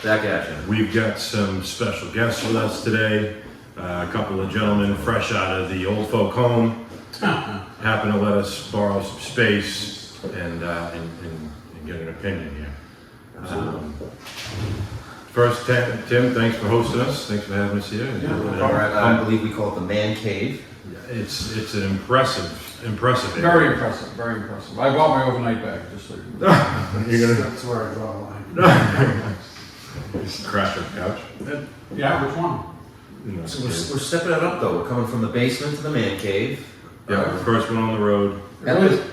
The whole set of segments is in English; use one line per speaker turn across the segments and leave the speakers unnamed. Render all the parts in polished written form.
Back at you. We've got some special guests with us today. A couple of gentlemen fresh out of the old folk home happen to let us borrow some space and get an opinion here. First, Tim, thanks for hosting us. Thanks for having us here.
All right, I believe we call it the man cave.
It's an impressive area.
Very impressive. I bought my overnight bag, just so you know.
That's where I draw the line.
Just crash our couch.
Yeah, which one?
So we're stepping it up though. We're coming from the basement to the man cave.
Yeah, the first one on the road.
It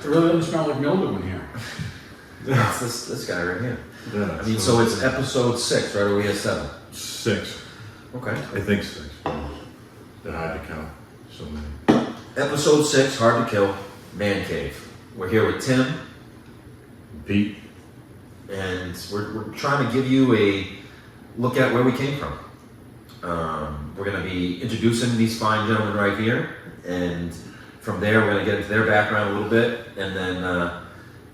really doesn't smell like mildew in here.
That's this guy right here.
Yeah,
I mean, so it's episode 6, right? Or are we at 7?
6.
Okay.
I think 6. They're hard to count. So many.
Episode 6, Hard to Kill, Man Cave. We're here with Tim.
Pete.
And we're trying to give you a look at where we came from. We're going to be introducing these fine gentlemen right here, and from there we're going to get into their background a little bit, and then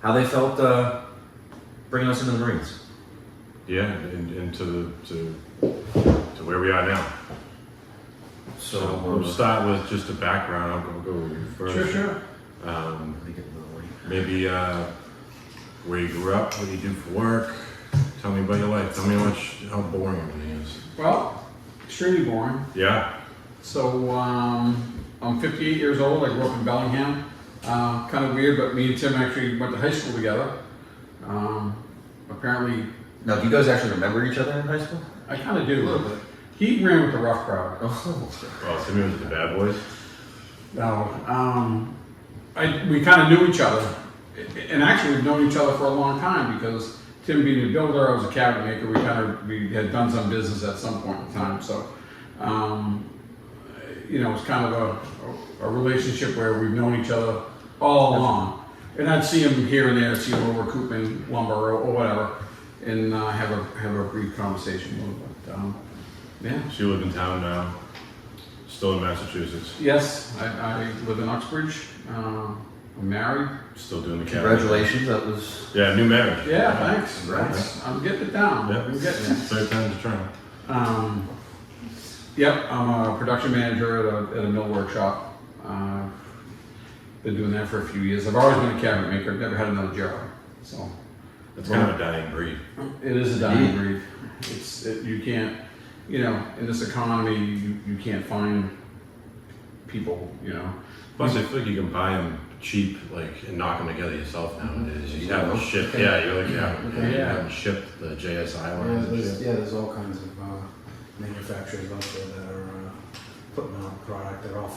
how they felt bringing us into the Marines.
Yeah, and to where we are now. So we'll start with just a background. I'll go with you first.
Sure.
Maybe where you grew up, what you do for work. Tell me about your life. Tell me how boring everything is.
Well, extremely boring.
Yeah.
So I'm 58 years old. I grew up in Bellingham. Kind of weird, but me and Tim actually went to high school together. Apparently.
Now, do you guys actually remember each other in high school?
I kind of do a little bit. He ran with the rough crowd.
Well, Timmy was the bad boys.
No. We kind of knew each other. And actually, we've known each other for a long time because Tim being a builder, I was a cabinet maker. We had done some business at some point in time. So, it's kind of a relationship where we've known each other all along. And I'd see him here and there, see him over recouping lumber or whatever, and have a brief conversation with him. But yeah.
So you live in town now, still in Massachusetts.
Yes, I live in Uxbridge. I'm married.
Still doing the cabinet.
Congratulations, that was...
Yeah, new marriage.
Yeah, thanks.
Congrats.
I'm getting it down.
Yeah,
I'm getting it.
Third time's a charm.
Yep, I'm a production manager at a mill workshop. Been doing that for a few years. I've always been a cabinet maker. I've never had another job. So
It's kind of a dying breed.
it is a dying breed. You can't, in this economy, you can't find people,
Plus, I feel like you can buy them cheap, and knock them together yourself nowadays. You have them shipped. Yeah, you're you have them shipped the JSI lines.
There's all kinds of manufacturers out there that are putting out product. They're all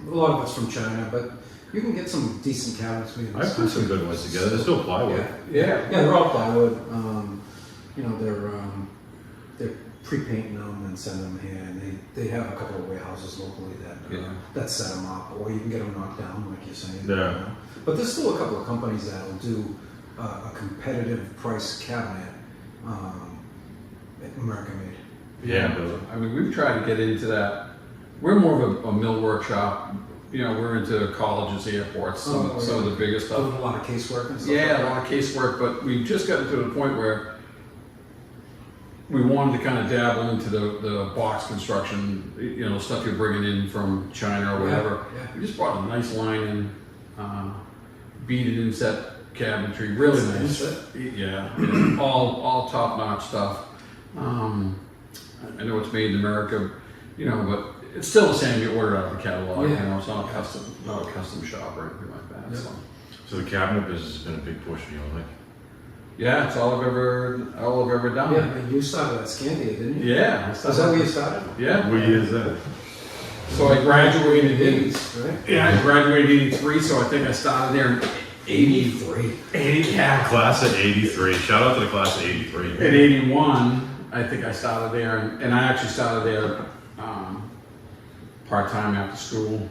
a lot of it's from China, but you can get some decent cabinets.
I put some good ones together. They're still plywood.
Yeah, they're all plywood. They're pre-painting them and sending them here, and they have a couple of warehouses locally that set them up, or you can get them knocked down, like you're saying.
Yeah.
But there's still a couple of companies that will do a competitive price cabinet, American made.
Yeah.
I mean, we've tried to get into that. We're more of a mill workshop. We're into colleges, airports, some of the bigger stuff.
Doing a lot of casework and stuff.
Yeah, a lot of casework, but we've just gotten to the point where we wanted to kind of dabble into the box construction, stuff you're bringing in from China or whatever.
Yeah.
We just brought a nice line in, beaded inset cabinetry, really nice. Yeah, all top-notch stuff. I know it's made in America, but it's still the same. You order out of the catalog. It's not a custom shop or anything like that. So.
So the cabinet business has been a big push for you, like.
Yeah, it's all I've ever done.
Yeah, and you started at Scandia, didn't you?
Yeah.
Is that where you started?
Yeah.
What year is that?
So I graduated in,
Right?
yeah, I graduated in 83, so I think I started there in
83.
80, yeah.
Class of 83. Shout out to the class of 83.
At 81, I think I started there, and I actually started there part-time after school,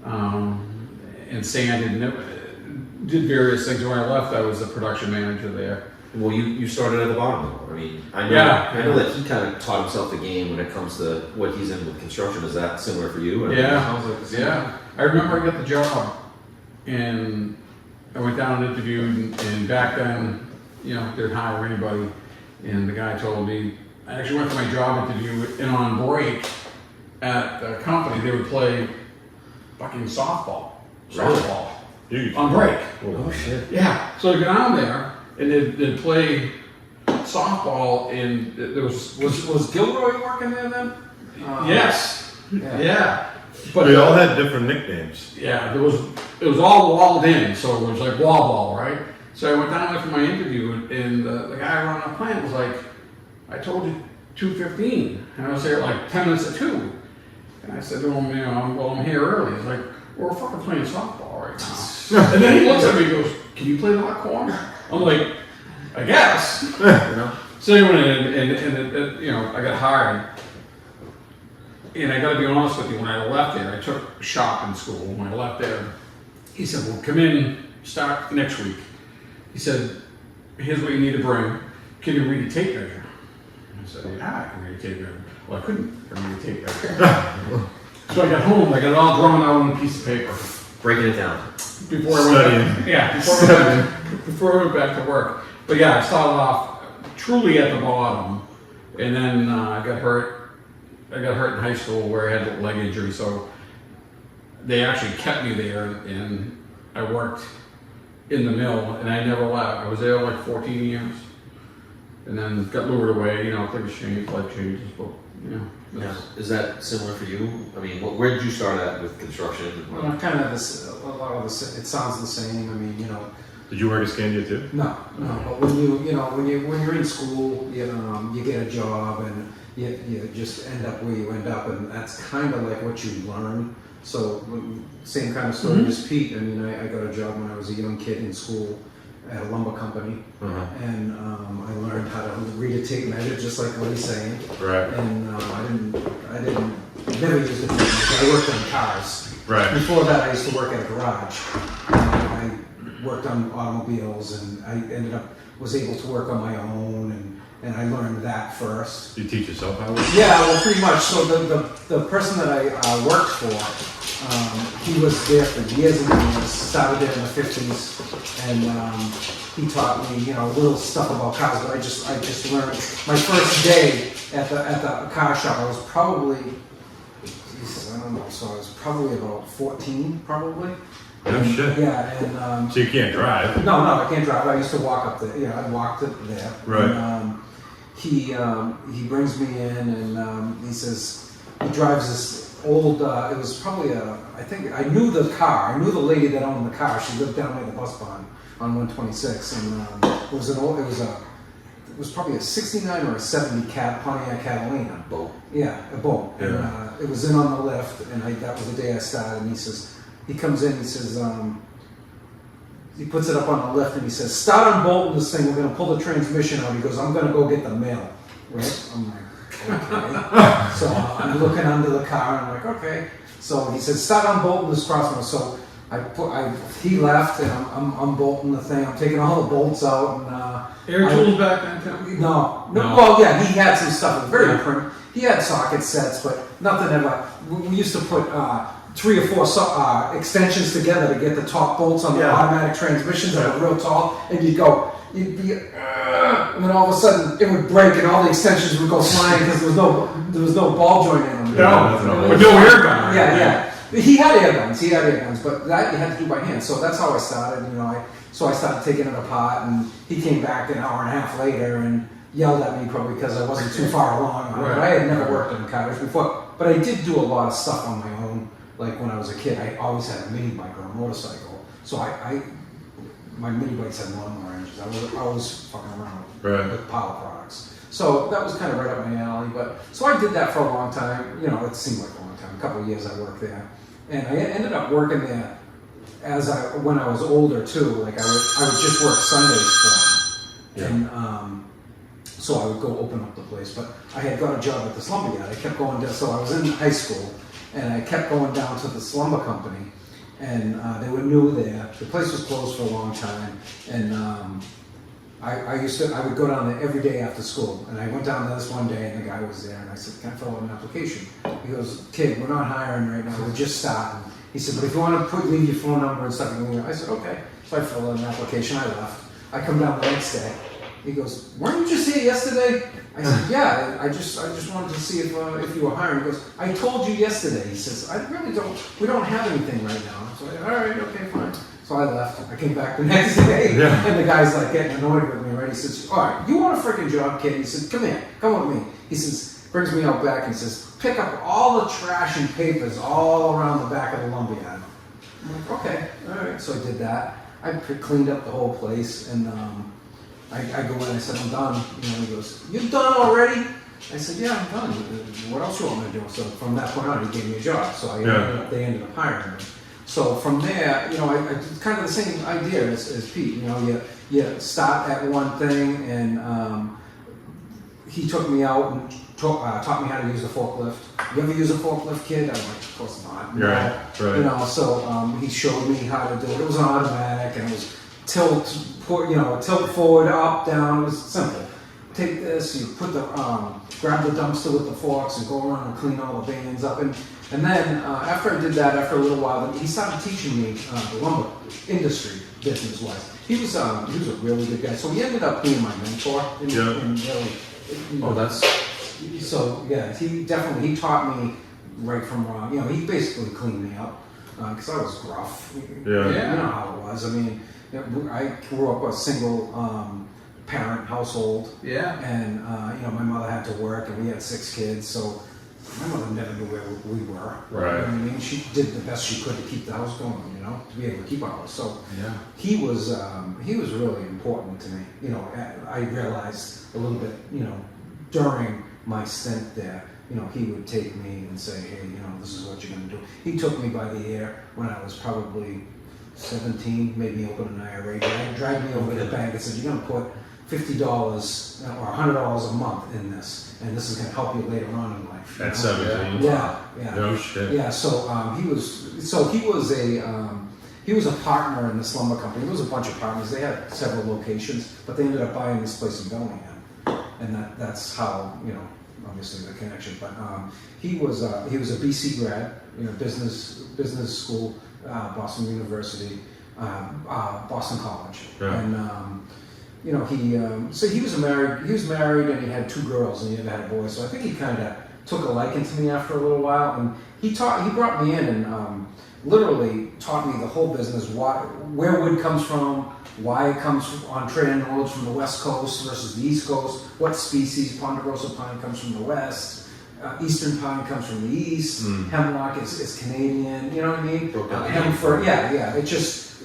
and sanded, and did various things. When I left, I was the production manager there.
Well, you started at the bottom though. I mean, I know that he kind of taught himself the game when it comes to what he's in with construction. Is that similar for you? Or-
Yeah,
Sounds like the same.
yeah. I remember I got the job, and I went down and interviewed, and back then, you know, they'd hire anybody, and the guy told me, I actually went for my job interview, and on break at the company, they would play fucking softball.
Really?
Softball.
Huge.
On break.
Oh, shit.
Yeah. So I go down there, and they'd play softball, and there was
Gilroy working there then?
yes.
Yeah.
Yeah. But
They all had different nicknames.
yeah, it was all walled in, so it was like wall ball, right? So I went down there for my interview, and the guy running the plant was like, I told you 2:15, and I was there at like 10 minutes to 2. And I said to him, you know, I'm here early. He's like, we're fucking playing softball right now. And then he looks at me and goes, can you play the hot corner? I'm like, I guess. You know? So anyway, and you know, I got hired. And I got to be honest with you, when I left there, I took shop in school. When I left there, he said, well, come in, start next week. He said, here's what you need to bring. Can you read a tape measure? I said, yeah, I can read a tape measure. Well, I couldn't read a tape measure. So I got home, I got it all drawn out on a piece of paper.
Breaking it down.
Before I went back to work. But yeah, I started off truly at the bottom, and then I got hurt. I got hurt in high school where I had a leg injury, so they actually kept me there, and I worked in the mill, and I never left. I was there like 14 years, and then got lured away. You know, things change, life changes, but you know.
Now, is that similar for you? I mean, where did you start at with construction?
Well, kind of this, a lot of this, it sounds the same. I mean, you know,
Did you work at Scandia too?
no, but when you're in school, you get a job and you just end up where you end up, and that's kind of like what you learn. So same kind of story as Pete. I mean, I got a job when I was a young kid in school at a lumber company, and I learned how to read a tape measure, just like what he's saying.
Right.
And I never used a tape measure. I worked on cars.
Right.
Before that, I used to work at a garage. I worked on automobiles, and I was able to work on my own, and I learned that first.
You teach yourself how to work?
Yeah, well, pretty much. So the person that I worked for, he was there for years and years, started there in the 50s, and he taught me, you know, little stuff about cars, but I just learned. My first day at the car shop, I was probably, Jesus, I don't know, so I was probably about 14, probably.
No shit.
Yeah, and
So you can't drive?
no, I can't drive. I used to walk up there. Yeah, I walked up there.
Right.
And, he brings me in, and he says he drives this old. It was probably I think I knew the car. I knew the lady that owned the car. She lived down near the bus barn on 126, and it was an old. It was probably a '69 or a '70 Pontiac Catalina.
Boat.
Yeah, a boat.
Yeah.
And it was in on the lift, and that was the day I started. And he says, he comes in, he says, he puts it up on the lift, and he says, start unbolting this thing, we're going to pull the transmission out. He goes, I'm going to go get the mail. Right? I'm like, okay. So I'm looking under the car, and I'm like, okay. So he said, start unbolting this crossbar. So he left, and I'm unbolting the thing. I'm taking all the bolts out, and
Air tools back then, too?
no. Well, yeah, he had some stuff. It was very prim. He had socket sets, but nothing ever. We used to put 3 or 4 extensions together to get the top bolts on the automatic transmissions that were real tall, and you'd be, and then all of a sudden it would break, and all the extensions would go flying because there was no ball joint in them.
With no air gun.
Yeah. He had air guns, but that you had to do by hand. So that's how I started. You know, so I started taking it apart, and he came back an hour and a half later and yelled at me probably because I wasn't too far along.
Right.
But I had never worked on cars before. But I did do a lot of stuff on my own. Like when I was a kid, I always had a mini bike or a motorcycle. So I my mini bikes had lawnmower engines. I was fucking around
Right.
with power products. So that was kind of right up my alley. But so I did that for a long time. You know, it seemed like a long time. A couple of years I worked there, and I ended up working there when I was older too. Like I would just work Sundays for them, and so I would go open up the place. But I had got a job at this lumberyard. I kept going down. So I was in high school, and I kept going down to this lumber company. And they were new there. The place was closed for a long time, and I would go down there every day after school. And I went down there this one day, and the guy was there, and I said, "Can I fill out an application?" He goes, "Kid, we're not hiring right now. We're just starting." He said, "But if you want to leave your phone number and stuff," I said, "Okay." So I filled out an application. I left. I come down the next day. He goes, "Weren't you just here yesterday?" I said, "Yeah, I just wanted to see if you were hiring." He goes, "I told you yesterday." He says, we don't have anything right now." So I said, "All right, okay, fine." So I left. I came back the next day, and the guy's like getting annoyed with me, right? He says, "All right, you want a freaking job, kid?" He said, "Come here, come with me." He says, brings me out back and says, "Pick up all the trash and papers all around the back of the lumberyard." I'm like, "Okay, all right." So I did that. I cleaned up the whole place, and I go in, I said, "I'm done." You know, he goes, "You done already?" I said, "Yeah, I'm done. What else you want me to do?" So from that point on, he gave me a job. So they ended up hiring me. So from there, you know, I did kind of the same idea as Pete. You know, you start at one thing, and he took me out and taught me how to use a forklift. "You ever use a forklift, kid?" I'm like, "Of course not."
Right.
You know, so he showed me how to do it. It was an automatic, and it was tilt forward, up, down. It was simple. Take this, you put the grab the dumpster with the forks and go around and clean all the bands up. And then after I did that, after a little while, then he started teaching me the lumber industry, business-wise. He was a really good guy. So he ended up being my mentor. So yeah, he taught me right from wrong. You know, he basically cleaned me up because I was gruff. You know how it was. I mean, I grew up a single parent household. Yeah. And you know, my mother had to work, and we had 6 kids, so my mother never knew where we were.
Right.
You know what I mean? She did the best she could to keep the house going, you know, to be able to keep our house. So he was really important to me. You know, I realized a little bit, you know, during my stint there, you know, he would take me and say, "Hey, you know, this is what you're going to do." He took me by the ear when I was probably 17, made me open an IRA, dragged me over to the bank and said, "You're going to put $50 or $100 a month in this, and this is going to help you later on in life."
At 17?
Yeah.
No shit.
Yeah, so he was a partner in this lumber company. There was a bunch of partners. They had several locations, but they ended up buying this place in Bellingham, and that's how, you know, obviously the connection. But he was a BC grad, you know, business school, Boston University, Boston College, and you know, he was married, and he had 2 girls, and he never had a boy. So I think he kind of took a liking to me after a little while, and he brought me in and literally taught me the whole business, where wood comes from, why it comes on trailer loads from the West Coast versus the East Coast, what species. Ponderosa pine comes from the West, Eastern pine comes from the East, hemlock is Canadian, you know what I mean? Hemford, it just,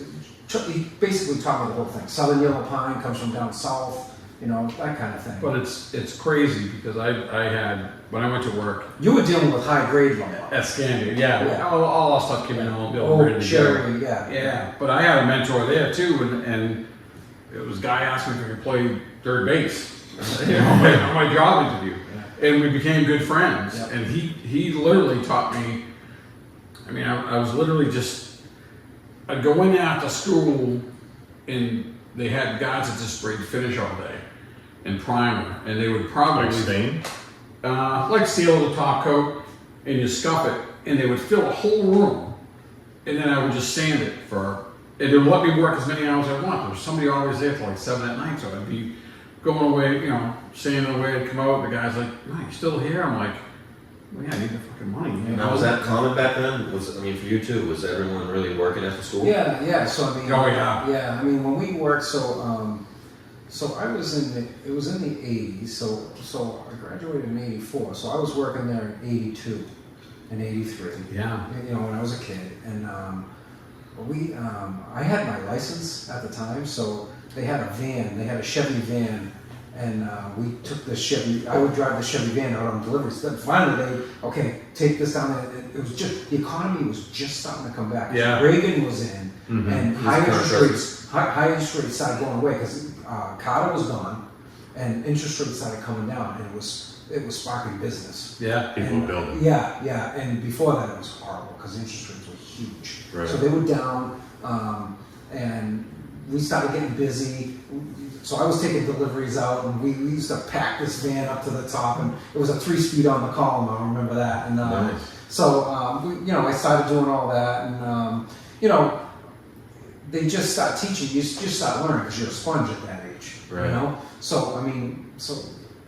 he basically taught me the whole thing. Southern yellow pine comes from down south, you know, that kind of thing.
But it's crazy because I had, when I went to work.
You were dealing with high grade lumber.
At Scandia, all our stuff came in all built ready to
cherry,
go. Yeah, but I had a mentor there too, and it was a guy asking if I could play third base on my job interview. And we became good friends, and he literally taught me. I mean, I was literally I'd go in after school, and they had guys that just sprayed finish all day and primer, and they would probably
Like stain?
Like seal the top coat, and you scuff it, and they would fill a whole room, and then I would just sand it and they would let me work as many hours as I want. There was somebody always there till like 7 at night, so I'd be going away, you know, sanding away, I'd come out, the guy's like, "No, you still here?" I'm like, "Well, yeah, I need the fucking money." You know?
Now, was that common back then? For you too, was everyone really working after school?
Yeah. So I mean,
yeah.
I mean, when we worked, so I was it was in the 80s. So I graduated in '84. So I was working there in '82 and '83.
Yeah.
You know, when I was a kid, and I had my license at the time, so they had a van, they had a Chevy van, and we took the Chevy, I would drive the Chevy van out on deliveries. Then finally take this down. It was just, the economy was just starting to come back.
Yeah.
Reagan was in, and high interest rates started going away because Carter was gone, and interest rates started coming down, and it was sparking business.
Yeah.
People building.
Yeah, and before that it was horrible because interest rates were huge.
Right.
So they were down, and we started getting busy. So I was taking deliveries out, and we used to pack this van up to the top, and it was a 3-speed on the column. I remember that. And
Nice.
so I started doing all that, and they just start teaching. You just start learning because you're a sponge at that age.
Right.
You know. So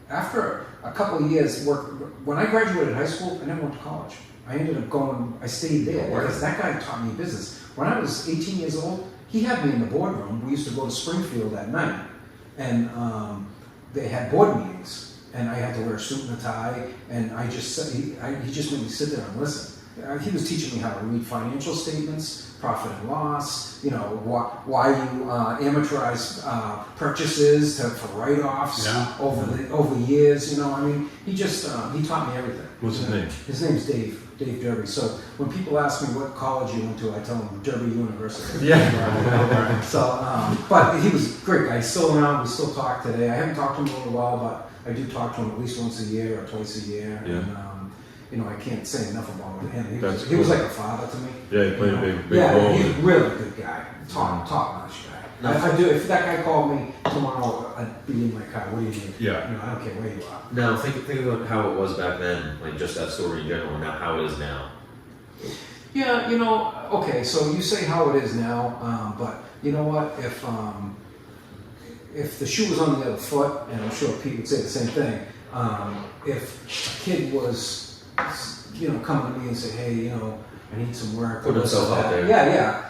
after a couple of years work, when I graduated high school, I never went to college. I ended up going. I stayed there because that guy taught me business. When I was 18 years old, he had me in the boardroom. We used to go to Springfield at night, and they had board meetings, and I had to wear a suit and a tie. And he just made me sit there and listen. He was teaching me how to read financial statements, profit and loss. Why you amortize purchases for write-offs over years. He taught me everything.
What's his name?
His name's Dave Derby. So when people ask me what college you went to, I tell them Derby University.
Yeah.
So, but he was a great guy. He's still around. We still talk today. I haven't talked to him in a little while, but I do talk to him at least once a year or twice a year.
Yeah.
And, I can't say enough about him. He
That's
was
cool.
like a father to me.
Yeah, he played a big
Yeah,
role.
he's a really good guy. Top notch guy. I do. If that guy called me tomorrow, I'd be in my car. What do you need?
Yeah.
I don't care where you are.
Now think about how it was back then, like just that story in general, and how it is now.
Yeah, okay, so you say how it is now, but you know what? If the shoe was on the other foot, and I'm sure Pete would say the same thing, if a kid was, coming to me and say, hey, I need some work.
Put himself out there.
Yeah.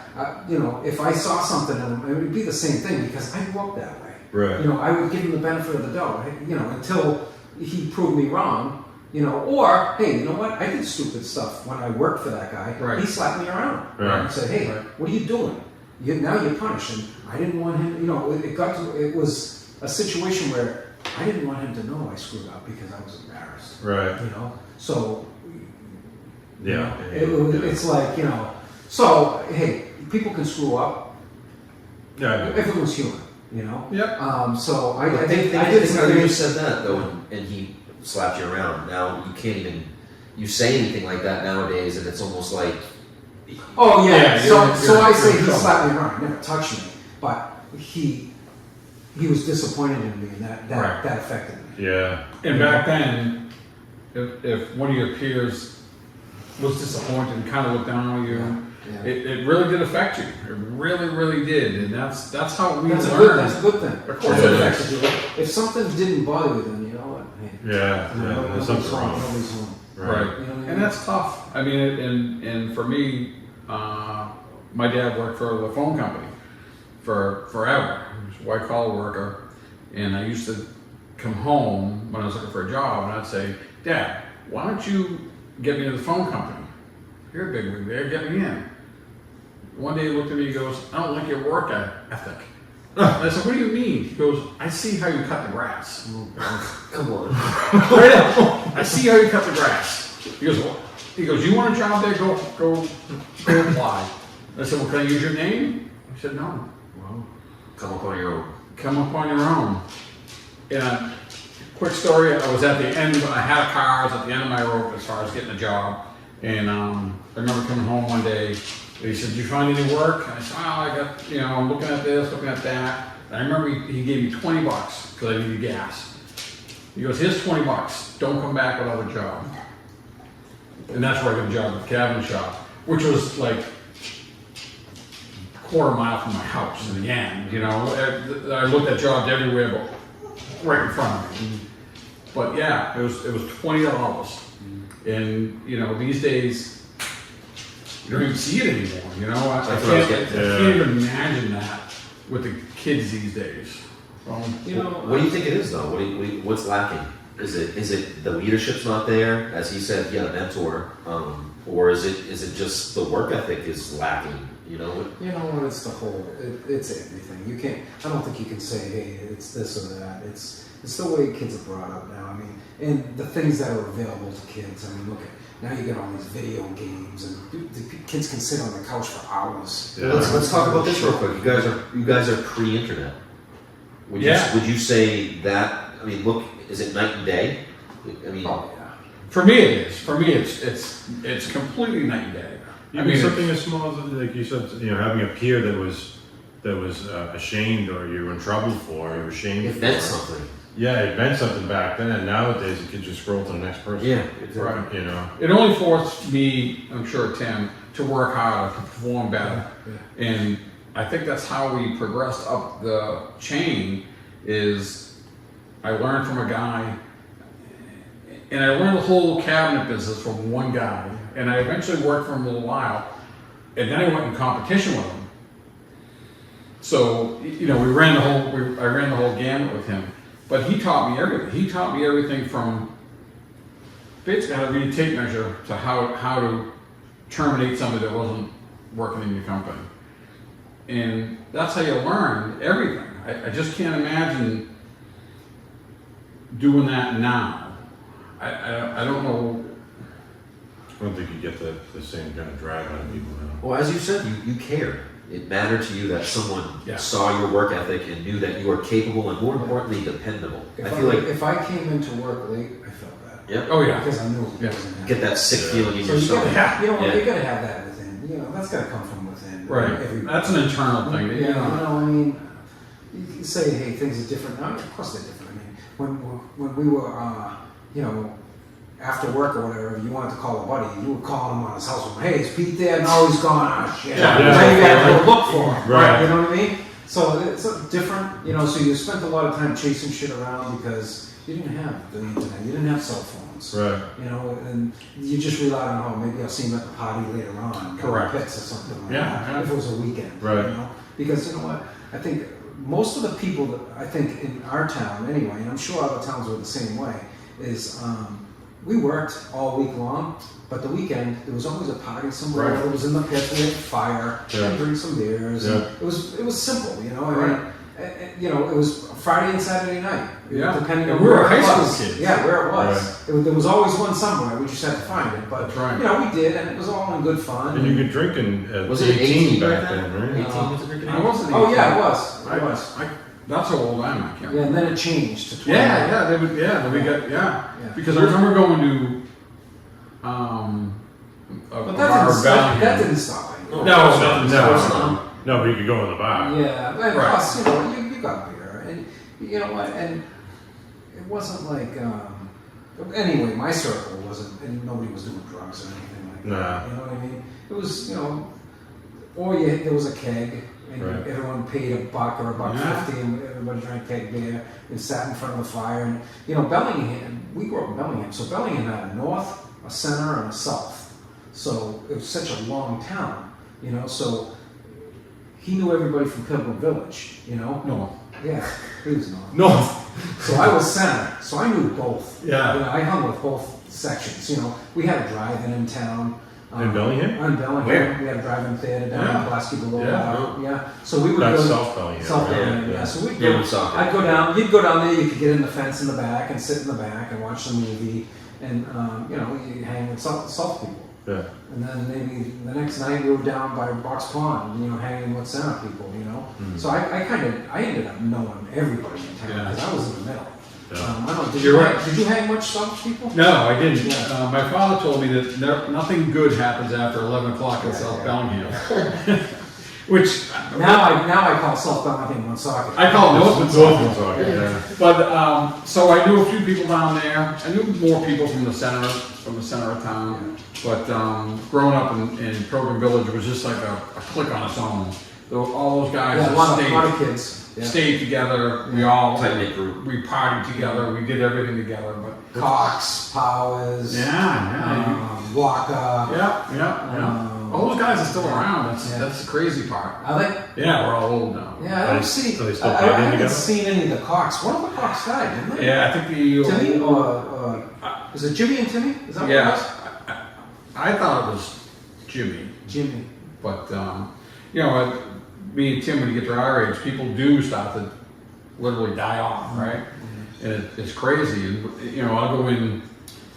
If I saw something in him, it would be the same thing because I grew up that way.
Right.
I would give him the benefit of the doubt, until he proved me wrong. Or, hey, you know what? I did stupid stuff when I worked for that guy.
Right.
He slapped me around
Right.
and said, hey, what are you doing? Now you're punished. And I didn't want him, it was a situation where I didn't want him to know I screwed up because I was embarrassed.
Right.
So,
Yeah.
it's like, so, hey, people can screw up.
Yeah.
Everyone's human,
Yep.
So I
I
did
think
some
how you
things.
said that though, and he slapped you around. Now you can't even say anything like that nowadays, and it's almost like
Oh yeah.
Yeah,
So
you're
I
in
say he
trouble.
slapped me around, he never touched me, but he was disappointed in me, and that affected me.
Yeah.
And back then, if one of your peers was disappointed and kind of looked down on you,
Yeah.
it really did affect you. It really, really did. And that's how we
That's a
learn.
good thing.
Of course
That's
it
what
is.
affected you. If something didn't bother you, then you know what? Hey,
Yeah. There's something wrong.
Nobody's home.
Right.
You know what I mean?
And that's tough. I mean, and for me, my dad worked for the phone company for forever. He was a white collar worker. And I used to come home when I was looking for a job and I'd say, Dad, why don't you get me to the phone company? You're a big wig there, get me in. One day he looked at me and goes, I don't like your work ethic. And I said, what do you mean? He goes, I see how you cut the grass.
come on.
Right out. I see how you cut the grass. He goes, what? He goes, you want a job there? Go apply. I said, well, can I use your name? He said, no.
Well, come up on your own.
Come up on your own. And quick story, I was at the end, I had a car, I was at the end of my rope as far as getting a job. And I remember coming home one day, he said, did you find any work? And I said, I got, I'm looking at this, looking at that. And I remember he gave me $20 because I needed gas. He goes, here's $20, don't come back without a job. And that's where I got a job at the cabin shop, which was like quarter mile from my house in the end, I looked at jobs everywhere but right in front of me. But yeah, it was $20. And these days you don't even see it anymore, I
That's what I was
can't even imagine that with the kids these days.
What do you think it is though? What's lacking? Is it the leadership's not there? As he said, he had a mentor, or is it just the work ethic is lacking? You know,
You know what? It's the whole. It's everything. You can't. I don't think you can say, "Hey, it's this or that." It's the way kids are brought up now. I mean, and the things that are available to kids. I mean, look at now you get all these video games, and the kids can sit on the couch for hours.
Yeah.
let's talk about this real quick. You guys are pre-internet. Would you say that? I mean, look, is it night and day? I mean,
Oh yeah.
For me, it is. For me, it's completely night and day. I mean,
something as small as, like you said, having a peer that was ashamed, or you were in trouble for, or you were ashamed
it
for.
meant something.
Yeah, it meant something back then, and nowadays it can just scroll to the next person.
Yeah,
right.
You
It only forced me, I'm sure Tim, to work harder, to perform better.
Yeah.
And I think that's how we progressed up the chain. Is I learned from a guy, and I learned the whole cabinet business from one guy, and I eventually worked for him a little while, and then I went in competition with him. So I ran the whole gamut with him, but he taught me everything. He taught me everything from basically how to read a tape measure to how to terminate somebody that wasn't working in your company, and that's how you learn everything. I just can't imagine doing that now. I don't know.
I don't think you get the same kind of drive out of people now.
Well, as you said, you cared. It mattered to you that someone
Yeah.
saw your work ethic and knew that you were capable and, more importantly, dependable. I feel like
if I came into work late, I felt bad
yeah,
Oh yeah.
because I knew it
Yeah.
wasn't happening.
get that sick feeling in
So you
yourself.
gotta,
Yeah.
you gotta have that within. That's gotta come from within.
Right.
Everybody.
That's an internal thing.
I mean, you can say, hey, things are different now. Of course they're different. I mean, when we were, after work or whatever, if you wanted to call a buddy, you would call him on his house phone. Hey, is Pete there? No, he's gone. Oh, shit.
Yeah.
Now you gotta go look for him.
Right.
You know what I mean? So it's different, so you spent a lot of time chasing shit around because you didn't have the internet, you didn't have cell phones.
Right.
And you just relied on, maybe I'll see him at the party later on.
Correct.
Pits or something like
Yeah,
that.
yeah.
If it was a weekend.
Right.
Because you know what? I think most of the people that I think in our town anyway, and I'm sure other towns were the same way, is we worked all week long, but the weekend there was always a party somewhere.
Right.
It was in the pit, we had fire,
Yeah.
we'd drink some beers.
Yeah.
And it was simple, I mean, it was Friday and Saturday night.
Yeah.
Depending
And
on
we were
where it
high school
was.
kids.
Yeah, where it was. There was always one somewhere. We just had to find it. But
That's right.
we did, and it was all in good fun.
And you could drink at
Was it
18
18
back
back
then, right?
18 was the drinking
I
age?
wasn't.
Oh yeah,
18.
it was. It was.
That's how old I am. I can't.
Yeah, and then it changed to 20.
Yeah. They would. Yeah. Then we got. Yeah.
Yeah.
Because I remember going to.
But that didn't stop it.
No,
No, but you could go in the bar.
Yeah, but
Right.
plus, you got beer, and you know what, and it wasn't like, anyway, my circle wasn't, and nobody was doing drugs or anything like that, you know what I mean? It was, or there was a keg, and
Right.
everyone paid $1 or $1.50, and everybody drank keg beer, and sat in front of the fire, and, Bellingham, we grew up in Bellingham, so Bellingham had a north, a center, and a south, so it was such a long town, so he knew everybody from Pilgrim Village,
No.
Yeah, he was north.
No.
So I was center, so I knew both.
Yeah.
I hung with both sections. We had a drive-in in town.
In Bellingham?
In Bellingham.
Where?
We had a drive-in theater down
Yeah.
in Pulaski below.
Yeah.
Yeah. So we would
That's
go.
South Bellingham.
South
right?
Bellingham, yeah. So we'd
Yeah,
go.
with soccer.
I'd go down. You'd go down there. You could get in the fence in the back and sit in the back and watch the movie, and you hang with South people.
Yeah.
And then maybe the next night we were down by Box Pond, hanging with center people, So I ended up knowing everybody in town
Yeah.
because I was in the middle.
Yeah.
I don't know,
You're right.
Did you hang much South people?
No, I didn't.
Yeah.
My father told me that nothing good happens after 11 o'clock in
Yeah,
South
yeah.
Bellingham. Which
Now I call South Bellingham Woonsocket.
I call Northwood
Northwood
Socket.
Socket, yeah.
But so I knew a few people down there. I knew more people from the center of town. But growing up in Pilgrim Village, it was just like a clique on its own. All those guys
Yeah, a
that
lot of kids. Yeah.
stayed together. We all
Tight-knit group.
We partied together. We did everything together. But
Cox, Powers, Walker.
Yeah. All those guys are still around.
Yeah.
That's the crazy part.
Are they?
Yeah, we're all old now.
Yeah, I
Are
don't
they-
see.
are they still
I
partying
haven't
together?
seen any of the Cox. One of the Cox died, didn't they?
Yeah, I think the
Timmy or is it Jimmy and Timmy? Is that what it
yeah.
was?
I thought it was Jimmy,
Jimmy.
but you know, me and Tim, when you get to our age, people do start to literally die off, right? And it's crazy. And you know, I'll go into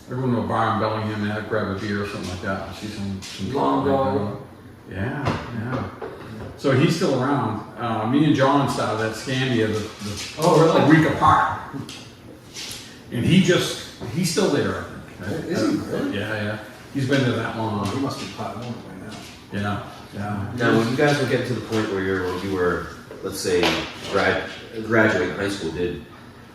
a bar in Bellingham and I'll grab a beer or something like that. I see some
Longo.
Yeah. So he's still around. Me and John started at Scandia
Oh,
a week apart. And he's still there, I think.
Is he really?
Yeah. He's been there that long.
He must be pot one by now.
Yeah.
Now, when you guys were getting to the point where you were, let's say, graduating high school, did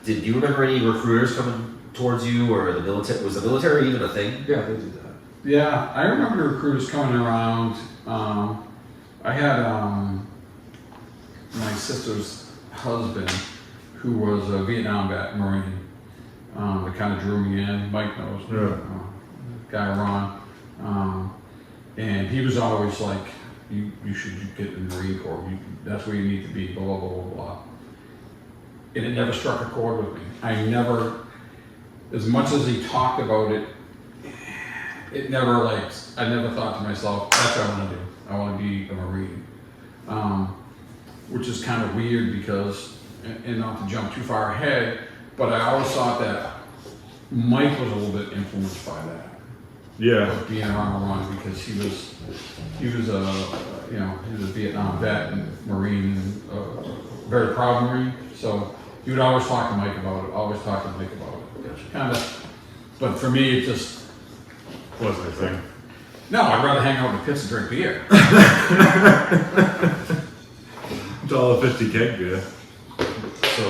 you remember any recruiters coming towards you, or the military? Was the military even a thing?
Yeah, they did that.
Yeah, I remember the recruiters coming around. I had my sister's husband, who was a Vietnam vet Marine, that kind of drew me in. Mike knows, guy Ron, and he was always like, "You should get in the Marine Corps. That's where you need to be." Blah blah blah blah blah. And it never struck a chord with me. I never, as much as he talked about it, it never I never thought to myself, that's what I want to do. I want to be a Marine. Which is kind of weird because, and not to jump too far ahead, but I always thought that Mike was a little bit influenced by that.
Yeah.
Being around Ron, because he was a Vietnam vet and Marine, and very proud Marine. So he would always talk to Mike about it, kind of. But for me, it just
Wasn't a thing.
no. I'd rather hang out in the pits and drink beer.
$1.50 keg beer.
So,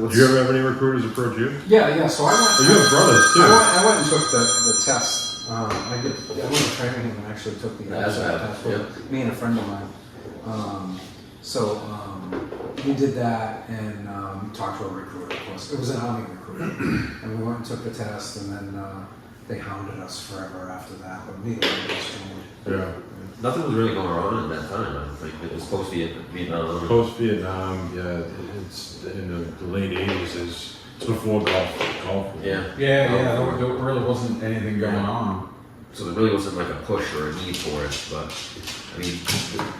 Did you ever have any recruiters approach you?
Yeah. So I went.
Oh, you have brothers too.
I went and took the test. I went to Framingham and actually took the
That's
ASVAB
right,
test with me and a friend of mine. We did that and talked to a recruiter, of course. It was an Army recruiter. And we went and took the test, and then they hounded us forever after that. But neither one of us joined.
Yeah.
nothing was really going on at that time. I don't think it was supposed to be Vietnam.
Post Vietnam, yeah, it's in the late '80s. It's before golf.
Yeah.
Yeah. There really wasn't anything going on.
So there really wasn't like a push or a need for it, but I mean,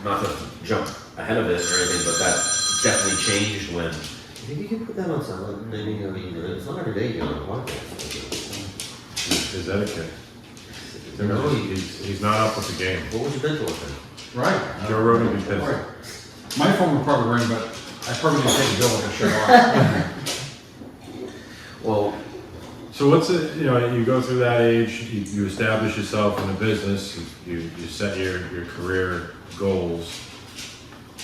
not to jump ahead of it or anything, but that definitely changed when. Maybe you can put that on something. Maybe, I mean, it's not every day you're on a podcast.
His etiquette.
No,
He's not up with the game.
What was your mentor thing?
Right.
Joe Rogan would be pissed.
Right. My phone would probably ring, but I probably didn't take a bill like a shut off.
Well,
So what's it? You go through that age. You establish yourself in a business. You set your career goals,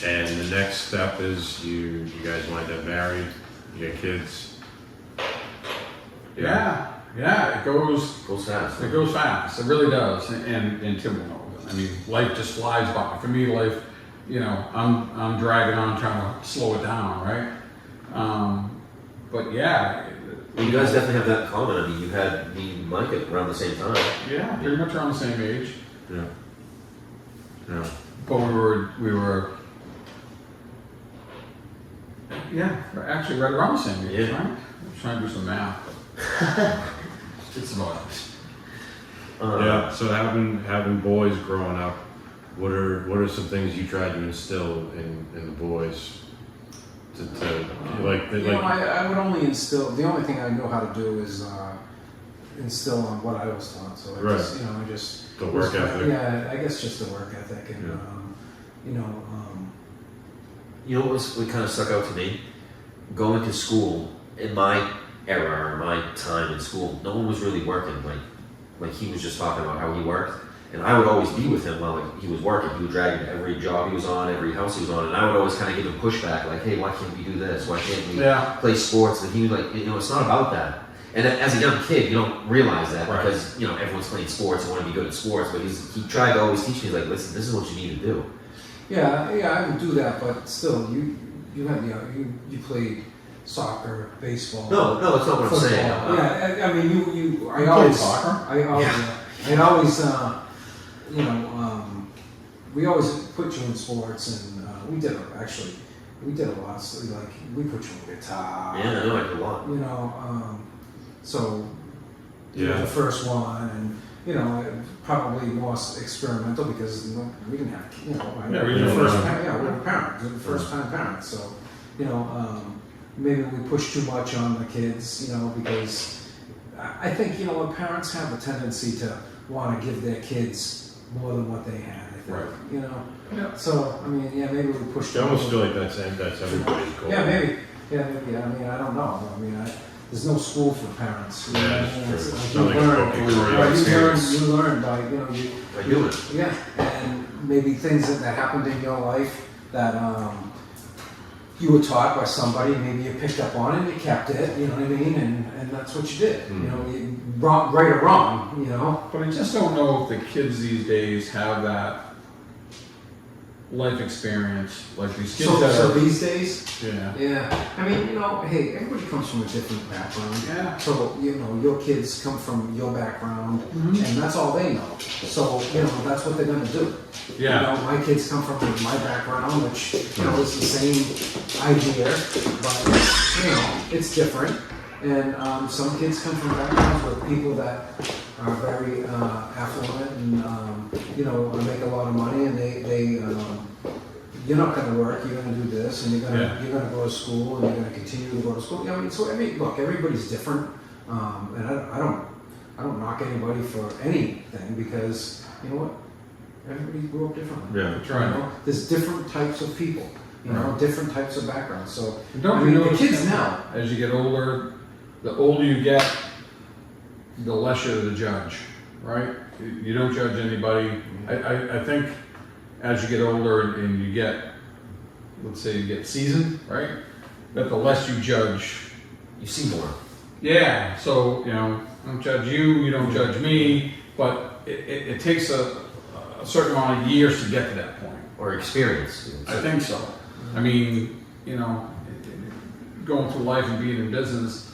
and the next step is you guys wind up married. You get kids.
Yeah, it goes
fast.
It goes fast. It really does. And Tim will know. I mean, life just flies by. For me, life, I'm dragging on trying to slow it down, right? But yeah.
Well, you guys definitely have that in common. I mean, you had me and Mike around the same time.
Yeah, pretty much around the same age.
Yeah.
But we were actually right around the same age, right? I'm trying to do some math. It's about
Yeah. So having boys growing up, what are some things you tried to instill in the boys?
I would only instill. The only thing I know how to do is instill on what I was taught. So I just
the work ethic.
Yeah, I guess just the work ethic, and
what kind of stuck out to me? Going to school in my era or my time in school, no one was really working. Like he was just talking about how he worked. And I would always be with him while he was working. He would drag me to every job he was on, every house he was on, and I would always kind of give him pushback, like, hey, why can't we do this? Why can't we play sports? And he was like, it's not about that. And as a young kid, you don't realize that because, everyone's playing sports and want to be good at sports, but he tried to always teach me, like, listen, this is what you need to do.
Yeah, I would do that, but still, you played soccer, baseball.
No, that's not what
football.
I'm saying.
Yeah, I mean, you
played soccer?
We always put you in sports, and we did a lot. So, like, we put you in guitar.
Yeah, I know, I did a lot.
So you were the first one, and you know, probably more experimental because we didn't have, you know,
Yeah, we
we were
didn't
first,
know.
we were parents, we were first time parents, so, you know, maybe we push too much on the kids, you know, because I think, you know, parents have a tendency to want to give their kids more than what they had, I think,
Right.
you know.
Yeah.
So, I mean, yeah, maybe we pushed.
I almost feel like that's everybody's goal.
Yeah, maybe. Yeah, maybe. I mean, I don't know. I mean, there's no school for parents. You
Yeah,
know,
that's true.
like
It's
you
not like a
learn,
book,
it's a real
right,
experience.
you learn by, you know,
By doing it.
yeah, and maybe things that happened in your life that you were taught by somebody, maybe you picked up on it, you kept it, you know what I mean, and that's what you did. You know, wrong, right or wrong, you know.
But I just don't know if the kids these days have that life experience like these kids
So,
that
so
are.
these days,
Yeah.
yeah. I mean, you know, hey, everybody comes from a different background.
Yeah.
So, you know, your kids come from your background,
Mhm.
and that's all they know. So, you know, that's what they're gonna do.
Yeah.
You know, my kids come from my background, which, you know, is the same idea, but, you know, it's different. And some kids come from backgrounds with people that are very affluent and, you know, make a lot of money, and they you're not going to work, you're going to do this, and you're going to go to school, and you're going to continue to go to school. You know, I mean, so look, everybody's different, and I don't knock anybody for anything because you know what, everybody grew up differently.
Yeah.
That's right.
You know? There's different types of people, you know,
Right.
different types of backgrounds. So
And don't
I
you
mean, the
notice
kids
that
now.
as you get older, the older you get, the less you're the judge, right? You don't judge anybody. I think as you get older and you get, let's say you get seasoned, right? That the less you judge.
You see more.
Yeah, so, you know, I don't judge you, you don't judge me, but it takes a certain amount of years to get to that point.
Or experience.
I think so. I mean, you know, going through life and being in business,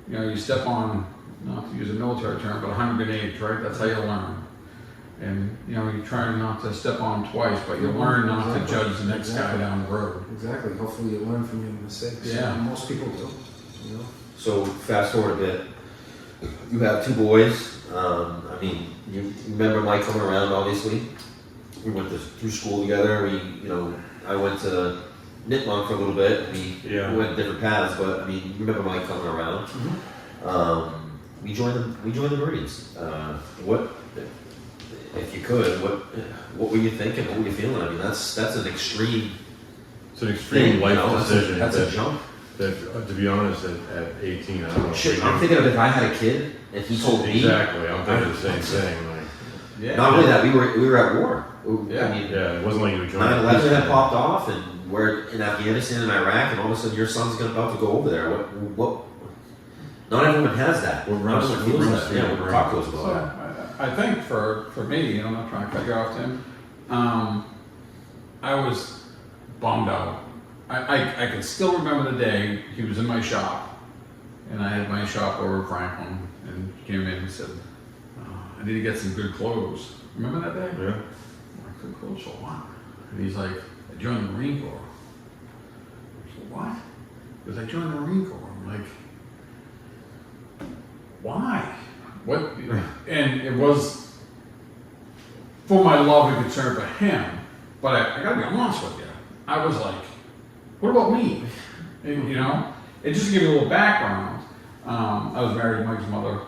you know, you step on, not to use a military term, but 100 grenades, right? That's how you learn. And, you know, you try not to step on twice, but you learn not to judge the next guy down the road.
Exactly. Hopefully, you learn from your mistakes.
Yeah.
Most people do. You know.
So fast forward a bit. You have two boys. I mean, you remember Mike coming around, obviously. We went through school together. I went to Nipmuc for a little bit. We went different paths, but I mean, you remember Mike coming around.
Mm-hmm.
We joined the Marines. What, if you could, what were you thinking? What were you feeling? I mean, that's an extreme.
It's an extreme life decision.
That's a jump.
That, to be honest, at 18, I don't know. if
Shit,
we
I'm
knew-
thinking of if I had a kid and he told me.
Exactly, I'm thinking the same thing. Like,
Yeah.
Not only that, we were at war.
Yeah.
I mean,
yeah, it wasn't like you were joining.
9/11 had popped off, and we're in Afghanistan and Iraq, and all of a sudden your son's about to go over there. What? Not everyone has that.
What runs
Not everyone
through-
feels
runs
that.
through
Yeah,
your
what
brain.
talk goes about
So
that.
I think for me, I'm not trying to cut you off, Tim. I was bummed out. I can still remember the day he was in my shop, and I had my shop over at Franklin, and he came in and said, "I need to get some good clothes." Remember that day?
Yeah.
I'm like, good clothes for what? And he's like, "I joined the Marine Corps." I said, "What?" He goes, "I joined the Marine Corps." I'm like, why? What? And it was for my love and concern for him. But I gotta be honest with you. I was like, what about me? And, you know, and just to give you a little background, I was married to Mike's mother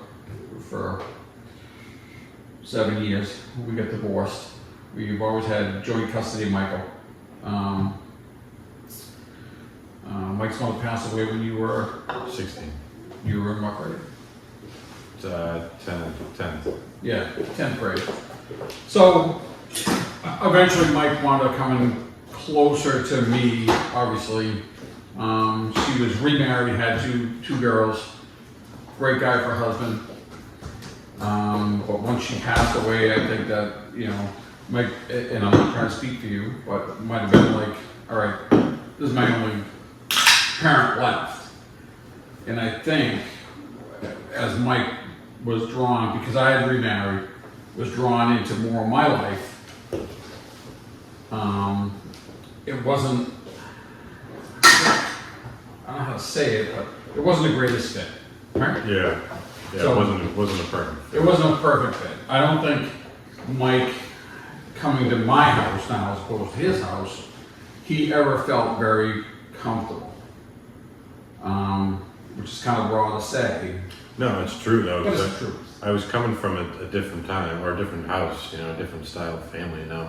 for 7 years. We got divorced. We've always had joint custody of Michael. Mike's mother passed away when you were
16.
in what grade?
10th.
Yeah, 10th grade. So eventually Mike wound up coming closer to me, obviously. She was remarried, had two girls. Great guy for a husband. But once she passed away, I think that, you know, Mike, and I'm not trying to speak for you, but it might have been like, all right, this is my only parent left. And I think as Mike was drawn, because I had remarried, was drawn into more of my life, it wasn't, I don't know how to say it, but it wasn't the greatest fit, right?
Yeah. Yeah,
So-
it wasn't a perfect fit.
It wasn't a perfect fit. I don't think Mike coming to my house now as opposed to his house, he ever felt very comfortable. Which is kind of raw to say,
No, it's true though.
but
'cause
it's true.
I was coming from a different time or a different house, you know, a different style of family. Now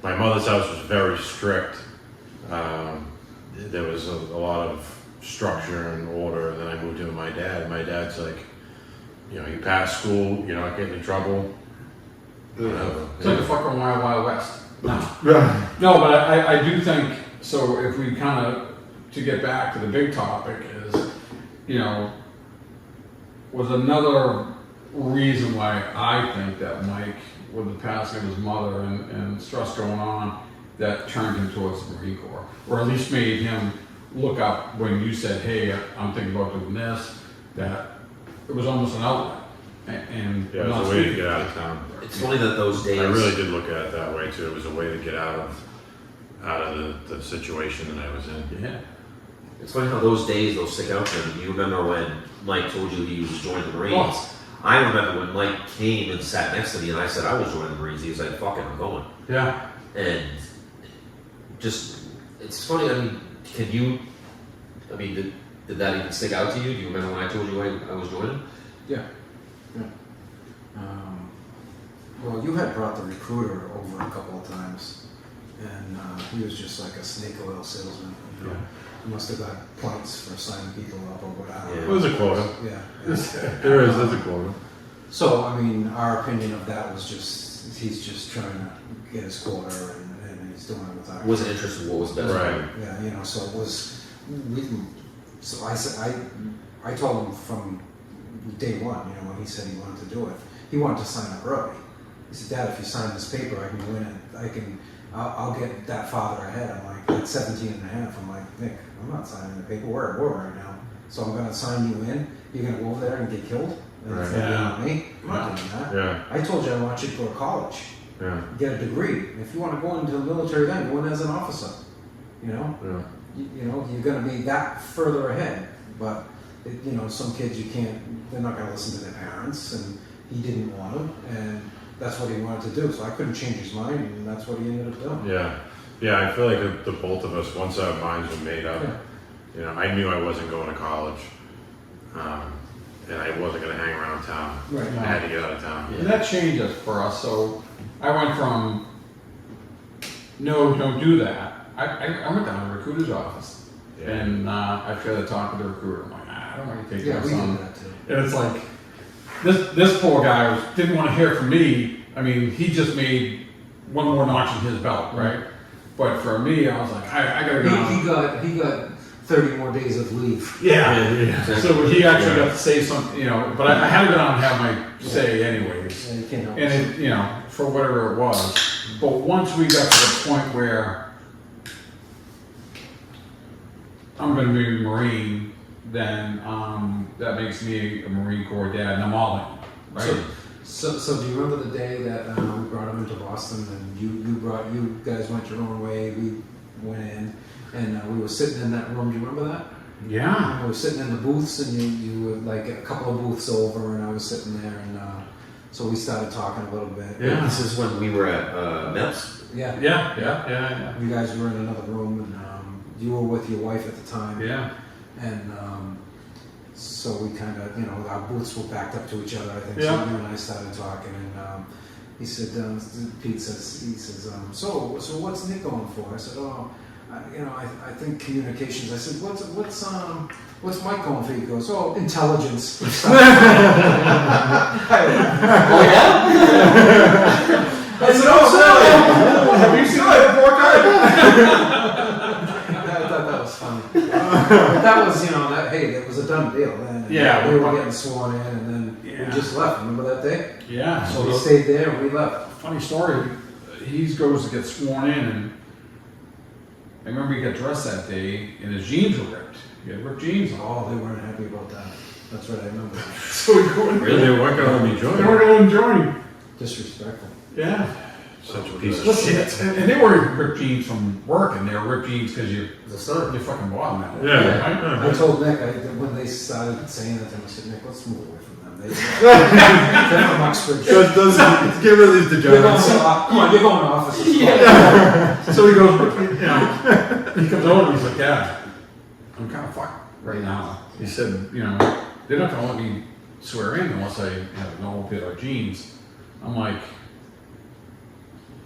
my mother's house was very strict. There was a lot of structure and order. Then I moved in with my dad. My dad's like, you know, you pass school, you're not getting in trouble.
It's like the fucking Wild Wild West. No. No, but I do think, so if we kind of, to get back to the big topic is, you know, was another reason why I think that Mike, with the passing of his mother and stress going on, that turned him towards the Marine Corps, or at least made him look up when you said, hey, I'm thinking about doing this, that it was almost an outlet. And
Yeah, it was a way to get out of town.
It's funny that those days.
I really did look at it that way too. It was a way to get out of the situation that I was in.
Yeah.
It's funny how those days, they'll stick out to you. You remember when Mike told you he was joining the Marines?
Oh.
I remember when Mike came and sat next to me and I said I was joining the Marines. He was like, fuck it, I'm going.
Yeah.
And just, it's funny, I mean, did that even stick out to you? Do you remember when I told you I was joining?
Yeah. Well, you had brought the recruiter over a couple of times, and he was just like a snake oil salesman. You know?
Yeah.
He must have got points for signing people up or whatever.
It was a quota.
Yeah.
There's a quota.
So, I mean, our opinion of that was just, he's just trying to get his quota, and he's doing it without.
Wasn't interested in what was best.
Right.
Yeah, you know, so it was, so I said, I told him from day one, you know, when he said he wanted to do it, he wanted to sign up early. He said, Dad, if you sign this paper, I can win it. I'll get that farther ahead. I'm like, at 17 and a half, I'm like, Nick, I'm not signing the paper. We're at war right now. So I'm going to sign you in. You're going to go over there and get killed? And it's
Right.
going to be on me? I'm not doing that.
Yeah.
I told you I want you to go to college,
Yeah.
get a degree. If you want to go into the military, then go in as an officer. You know?
Yeah.
You know, you're going to be that further ahead. But, you know, some kids you can't, they're not going to listen to their parents, and he didn't want to, and that's what he wanted to do. So I couldn't change his mind, and that's what he ended up doing.
Yeah. Yeah, I feel like the both of us, once our minds were made up,
Yeah.
you know, I knew I wasn't going to college. And I wasn't going to hang around town.
Right.
I had to get out of town.
And that changed us for us. So I went from, no, don't do that. I went down to the recruiter's office.
Yeah.
And I tried to talk to the recruiter. I'm like, I don't want you to take
Yeah,
my
we
son.
did that too.
And it's like, this poor guy didn't want to hear from me. I mean, he just made one more notch in his belt, right? But for me, I was like, I gotta go.
He got 30 more days of leave.
Yeah. So he actually got to say something, you know, but I had to go down and have my say anyways.
And you can't help
And it, you know, for whatever it was. But once we got to the point where I'm going to be a Marine, then that makes me a Marine Corps dad, and I'm all in, right?
So do you remember the day that we brought him into Boston, and you guys went your own way, we went in, and we were sitting in that room. Do you remember that?
Yeah.
We were sitting in the booths, and you were like a couple of booths over, and I was sitting there, and so we started talking a little bit.
Yeah.
This is when we were at Mets.
Yeah.
Yeah.
You guys were in another room, and you were with your wife at the time.
Yeah.
And so we kind of, you know, our booths were backed up to each other, I think.
Yeah.
So you and I started talking, and he said, Pete says, so what's Nick going for? I said, I think communications. I said, what's Mike going for? He goes, oh, intelligence.
Oh yeah?
I said, oh,
Have you seen that report card?
I thought that was funny. But that was, you know, that was a done deal. And
Yeah.
we were getting sworn in, and then we just left. Remember that day?
Yeah.
So we stayed there and we left.
Funny story. He goes to get sworn in, and I remember he got dressed that day, and his jeans were ripped. He had ripped jeans on.
Oh, they weren't happy about that. That's right, I remember.
So we go in.
Really? They weren't going to let me join.
They weren't going to join.
Disrespectful.
Yeah.
Such a piece of
Listen,
shit.
and they weren't ripped jeans from working. They were ripped jeans because you
The sun.
fucking bought them.
Yeah.
I told Nick, when they started saying that to him, I said, Nick, let's move away from them. They're from Uxbridge.
Get rid of these
You're going
degenerates.
come on, you're going to offices.
So he goes, he comes over and he's like, yeah, I'm kind of fucked right now. He said, they're not going to let me swear in unless I have a normal pair of jeans. I'm like,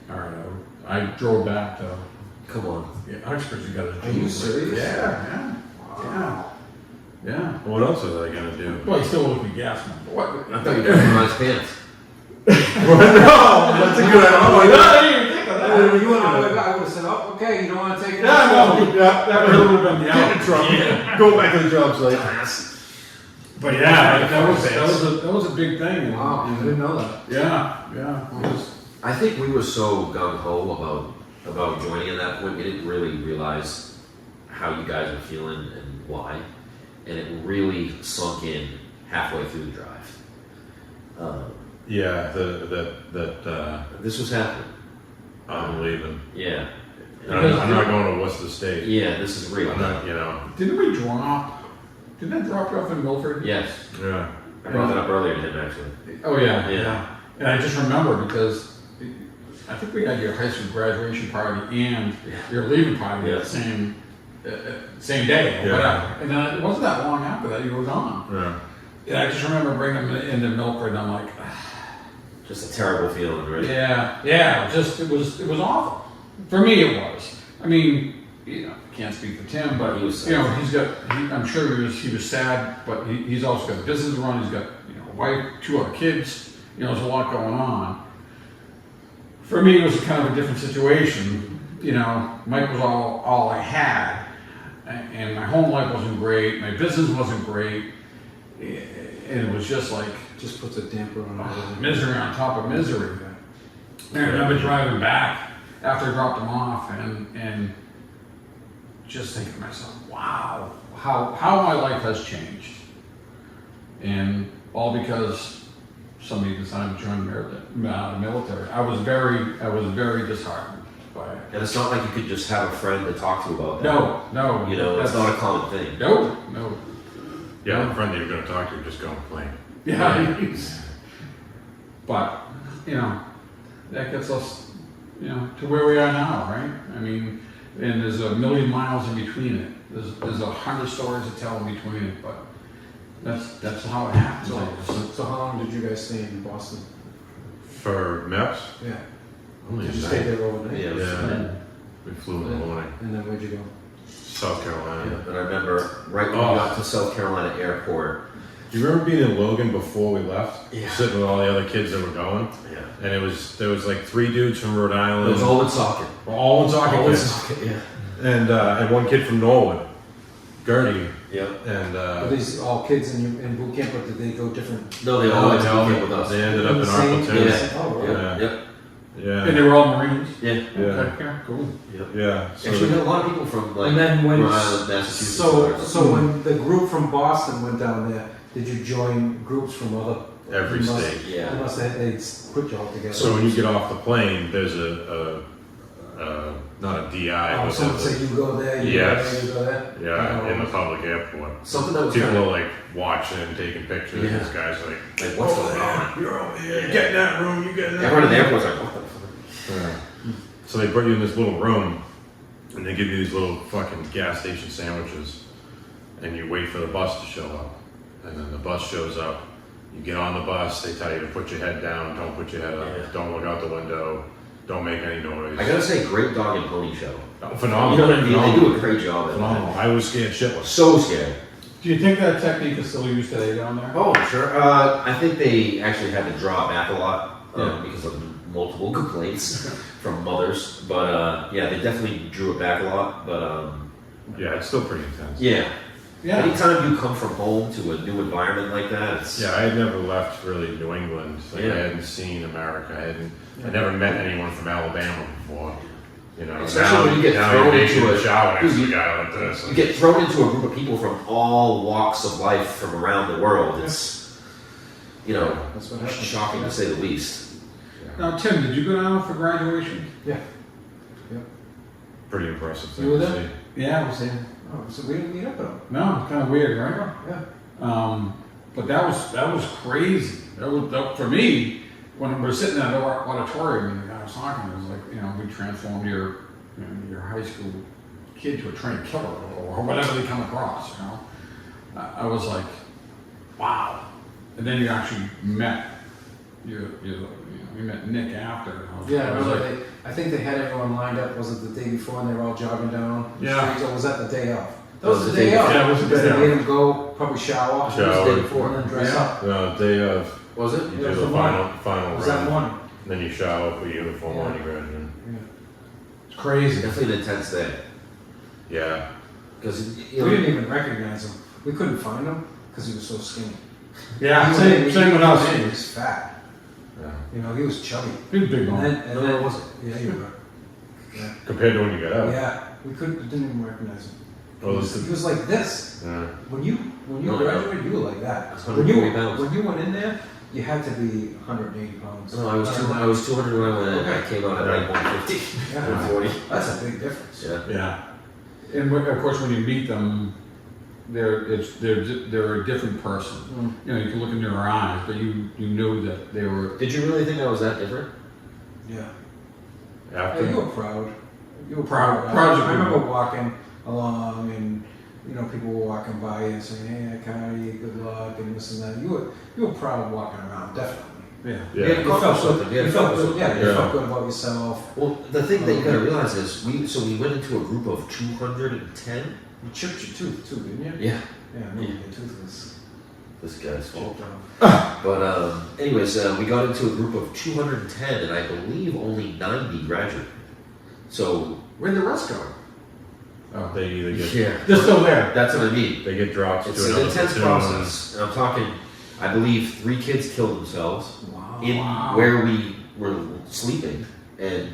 all right, I drove back to
Come on.
Uxbridge. You got to.
Are you serious?
Yeah.
What else are they gonna do?
Well, he still owes me gas money. But what?
I thought you were wearing nice pants.
No, that's a good idea.
I didn't even think of that.
You and I would have said, oh, okay, you don't want to take it?
That really would have been the
Get in trouble. Go back to the job site.
But yeah, that was a big thing.
Wow, I didn't know that.
Yeah. It was,
I think we were so gung ho about joining at that point, we didn't really realize how you guys were feeling and why, and it really sunk in halfway through the drive.
Yeah,
This was happening.
I'm leaving.
Yeah.
I'm not going to Worcester State.
Yeah, this is real.
I'm not,
didn't we drop? Didn't I drop you off in Milford?
Yes.
Yeah.
I brought that up earlier to him, actually.
Oh yeah.
Yeah.
And I just remember because I think we had your high school graduation party and your leaving party at the same day or
Yeah.
whatever. And then it wasn't that long after that you were gone.
Yeah.
And I just remember bringing them into Milford and I'm like,
Just a terrible feeling, right?
yeah. Just it was awful. For me, it was. I mean, can't speak for Tim, but
He was sad.
he's got. I'm sure he was sad, but he's also got a business to run. He's got a wife, 2 other kids. There's a lot going on. For me, it was kind of a different situation. Mike was all I had, and my home life wasn't great. My business wasn't great, and it was just like
Just puts a damper on everything.
misery on top of misery. And I remember driving back after I dropped him off and just thinking to myself, wow, how my life has changed. And all because somebody decided to join the military. I was very disheartened by it.
And it's not like you could just have a friend to talk to about that.
No.
It's not a common thing.
No.
Yeah, the friend that you're going to talk to, just go and play.
Yeah. But, that gets us, to where we are now, right? I mean, and there's a million miles in between it. There's 100 stories to tell in between it, but that's how it happens.
So how long did you guys stay in Boston?
For MEPS?
Yeah.
Only
Did you
a
stay
night.
there overnight?
Yeah.
Yeah. We flew in the morning.
And then where'd you go?
South Carolina.
And I remember right when we got to South Carolina Airport.
Do you remember being in Logan before we left?
Yeah.
Sitting with all the other kids that were going?
Yeah.
And there was like 3 dudes from Rhode
It
Island.
was all in socket.
all in soccer
All in
kids.
socket, yeah.
And one kid from Norwood, Gertie.
Yep.
And
Were these all kids in boot camp, or did they go different?
No, they all went to boot camp with us.
They ended up in
Same-
Arlington.
Yeah.
Oh, right.
Yep. Yep.
Yeah.
And they were all Marines?
Yeah.
Yeah.
Okay, yeah, cool.
Yep.
Yeah. So
Actually, we had a lot of people from like
And then when
Rhode Island, Massachusetts.
so when the group from Boston went down there, did you join groups from other?
every
you must-
state.
Yeah.
You must have they put you all together.
So when you get off the plane, there's a not a DI,
Oh,
but
someone
there's
said you go there, you
Yes.
go there, you go there.
yeah, in the public airport.
Something that was
People
kind
are
of
like watching and taking pictures.
Yeah.
This guy's like,
like, what's going on?
You're over here.
Yeah.
Get in that room. You get in that
Everyone in
room.
the airport's like, what the fuck?
Yeah. So they put you in this little room, and they give you these little fucking gas station sandwiches, and you wait for the bus to show up. And then the bus shows up. You get on the bus. They tell you to put your head down. Don't put your head up.
Yeah.
Don't look out the window. Don't make any noise.
I gotta say, great dog and pony show.
Phenomenal.
You know what I mean? They
Phenomenal.
do a great job at
Phenomenal.
it.
I was scared shitless.
So scared.
Do you think that technique is still used today down there?
Oh, sure. I think they actually had to draw back a lot
Yeah.
because of multiple complaints from mothers. But yeah, they definitely drew it back a lot. But
Yeah, it's still pretty intense.
yeah.
Yeah.
Anytime you come from home to a new environment like that, it's
Yeah, I had never left really New England. Like
Yeah.
I hadn't seen America. I never met anyone from Alabama before. You know,
Especially when you get
now
thrown
you're
into
in the
a-
shower next to
Dude,
a guy like this.
you get thrown into a group of people from all walks of life from around the world. It's
That's what happens.
shocking to say the least.
Yeah.
Now, Tim, did you go down for graduation?
Yeah.
Pretty impressive thing
You were
to
there?
see.
Yeah, I was there.
Oh, so we didn't meet up at all.
No, kind of weird, right?
Yeah.
But that was crazy. That, for me, when we were sitting in that auditorium, and I was talking, it was like, you know, we transformed your high school kid to a trained killer or whatever they come across, you know. I was like, wow. And then you actually met, we met Nick after.
Yeah,
I was
remember
like,
I think they had everyone lined up. Was it the day before and they were all jogging down the
Yeah.
streets, or was that the day of? That
That
was the day of.
Yeah, it was the
Because
day
they
of.
made him go probably shower.
It was the day
And
before.
then dress
Yeah.
up.
No, day of,
Was it?
you
Yeah,
do
it was
the
the
final
Was that
run,
morning?
and then you shower, put your uniform on, you graduate.
it's crazy.
Definitely an intense day.
Yeah,
Because,
We didn't even recognize him. We couldn't find him because he was so skinny.
Yeah,
He
same
was-
with
He
us.
was fat.
yeah.
You know, he was chubby.
He was a big
And
one.
then, and
No,
then,
it wasn't.
Yeah, you were. Yeah.
Compared to when you got out.
Yeah, we didn't even recognize him.
Well,
he, was, he was like this.
Yeah.
When you
No,
graduated, you were like that.
That's
When you
140 pounds.
when you went in there, you had to be 180 pounds.
No, I was 200 when I went in. I came out at like 150,
Yeah.
140.
That's a big difference.
Yeah.
Yeah. And of course, when you meet them, they're a different person. You know, you can look in their eyes, but you know that they were.
Did you really think I was that different?
Yeah.
After?
Yeah, you were proud. You were
Proud-
proud.
proud as a
I remember
people.
walking along and people were walking by you and saying, "Hey, Kyrie, good luck," and this and that. You were proud walking around, definitely.
Yeah.
Yeah.
Yeah.
You felt
something,
good.
yeah,
You felt
felt
good. Yeah, you
Yeah.
felt good about yourself.
Well, the thing that you gotta realize is, we went into a group of 210.
You chipped your tooth too, didn't you?
Yeah.
Yeah, I remember your tooth was
This guy's fault.
chipped off.
But anyways, we got into a group of 210, and I believe only 90 graduated. So
Where'd the rest go? Oh,
They either get
they're still there.
that's what I mean.
they get dropped
It's
to
an
another
intense
platoon.
process. And I'm talking, I believe 3 kids killed themselves
Wow.
in where we were sleeping, and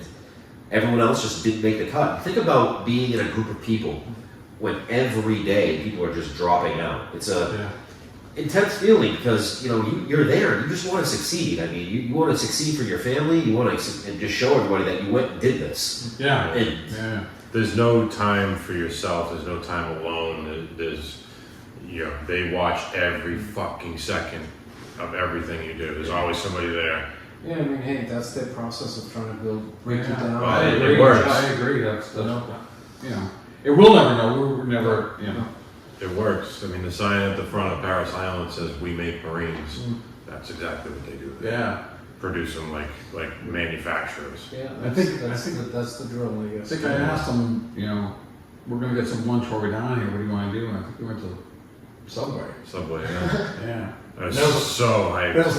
everyone else just didn't make the cut. Think about being in a group of people when every day people are just dropping out. It's a
Yeah.
intense feeling because you're there. You just want to succeed. I mean, you want to succeed for your family. You want to and just show everybody that you went and did this.
Yeah.
And
Yeah.
There's no time for yourself. There's no time alone. There's, they watch every fucking second of everything you do. There's always somebody there.
Yeah, I mean, hey, that's their process of trying to break you down.
Well,
I
it
agree.
works.
I agree. That's it. We'll never know. We're never.
It works. I mean, the sign at the front of Paris Island says, "We make Marines." That's exactly what they do. They
Yeah.
produce them like manufacturers.
Yeah,
I think-
that's the drill, I
I
guess.
think I asked them. We're gonna get some lunch while we're down here. What do you want to do? And I think we went to Subway.
Subway. Yeah.
Yeah.
I was
That was-
so hyped.
That was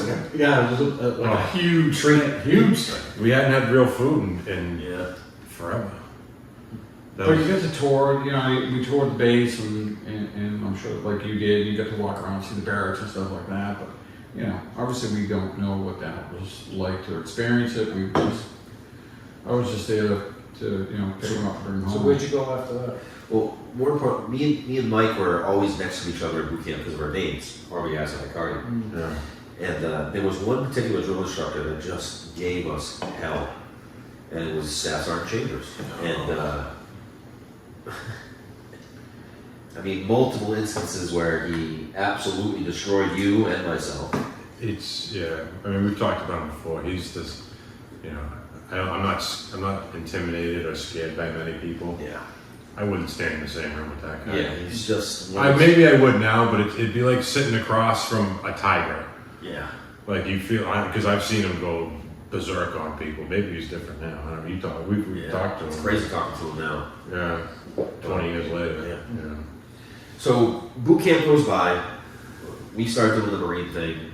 it was like a huge
treat.
Huge thing.
We hadn't had real food in forever. That
But
was-
you get to tour, we toured the base and I'm sure like you did, you got to walk around, see the barracks and stuff like that, but obviously we don't know what that was like to experience it. I was just there to pick them up and bring them
So
home.
where'd you go after that?
well, more important, me and Mike were always next to each other at boot camp because of our names, RBS and Icardi.
yeah.
And there was one particular drill instructor that just gave us hell, and it was Staff Sergeant Chambers. And I mean, multiple instances where he absolutely destroyed you and myself.
I mean, we've talked about him before. He's just, I'm not intimidated or scared by many people.
Yeah.
I wouldn't stand in the same room with that guy.
Yeah, he's just.
Maybe I would now, but it'd be like sitting across from a tiger.
Yeah.
Like you feel, because I've seen him go berserk on people. Maybe he's different now. I don't know. We've talked to him.
It's crazy talking to him now.
Yeah. 20 years later.
Yeah. So boot camp goes by. We start doing the Marine thing.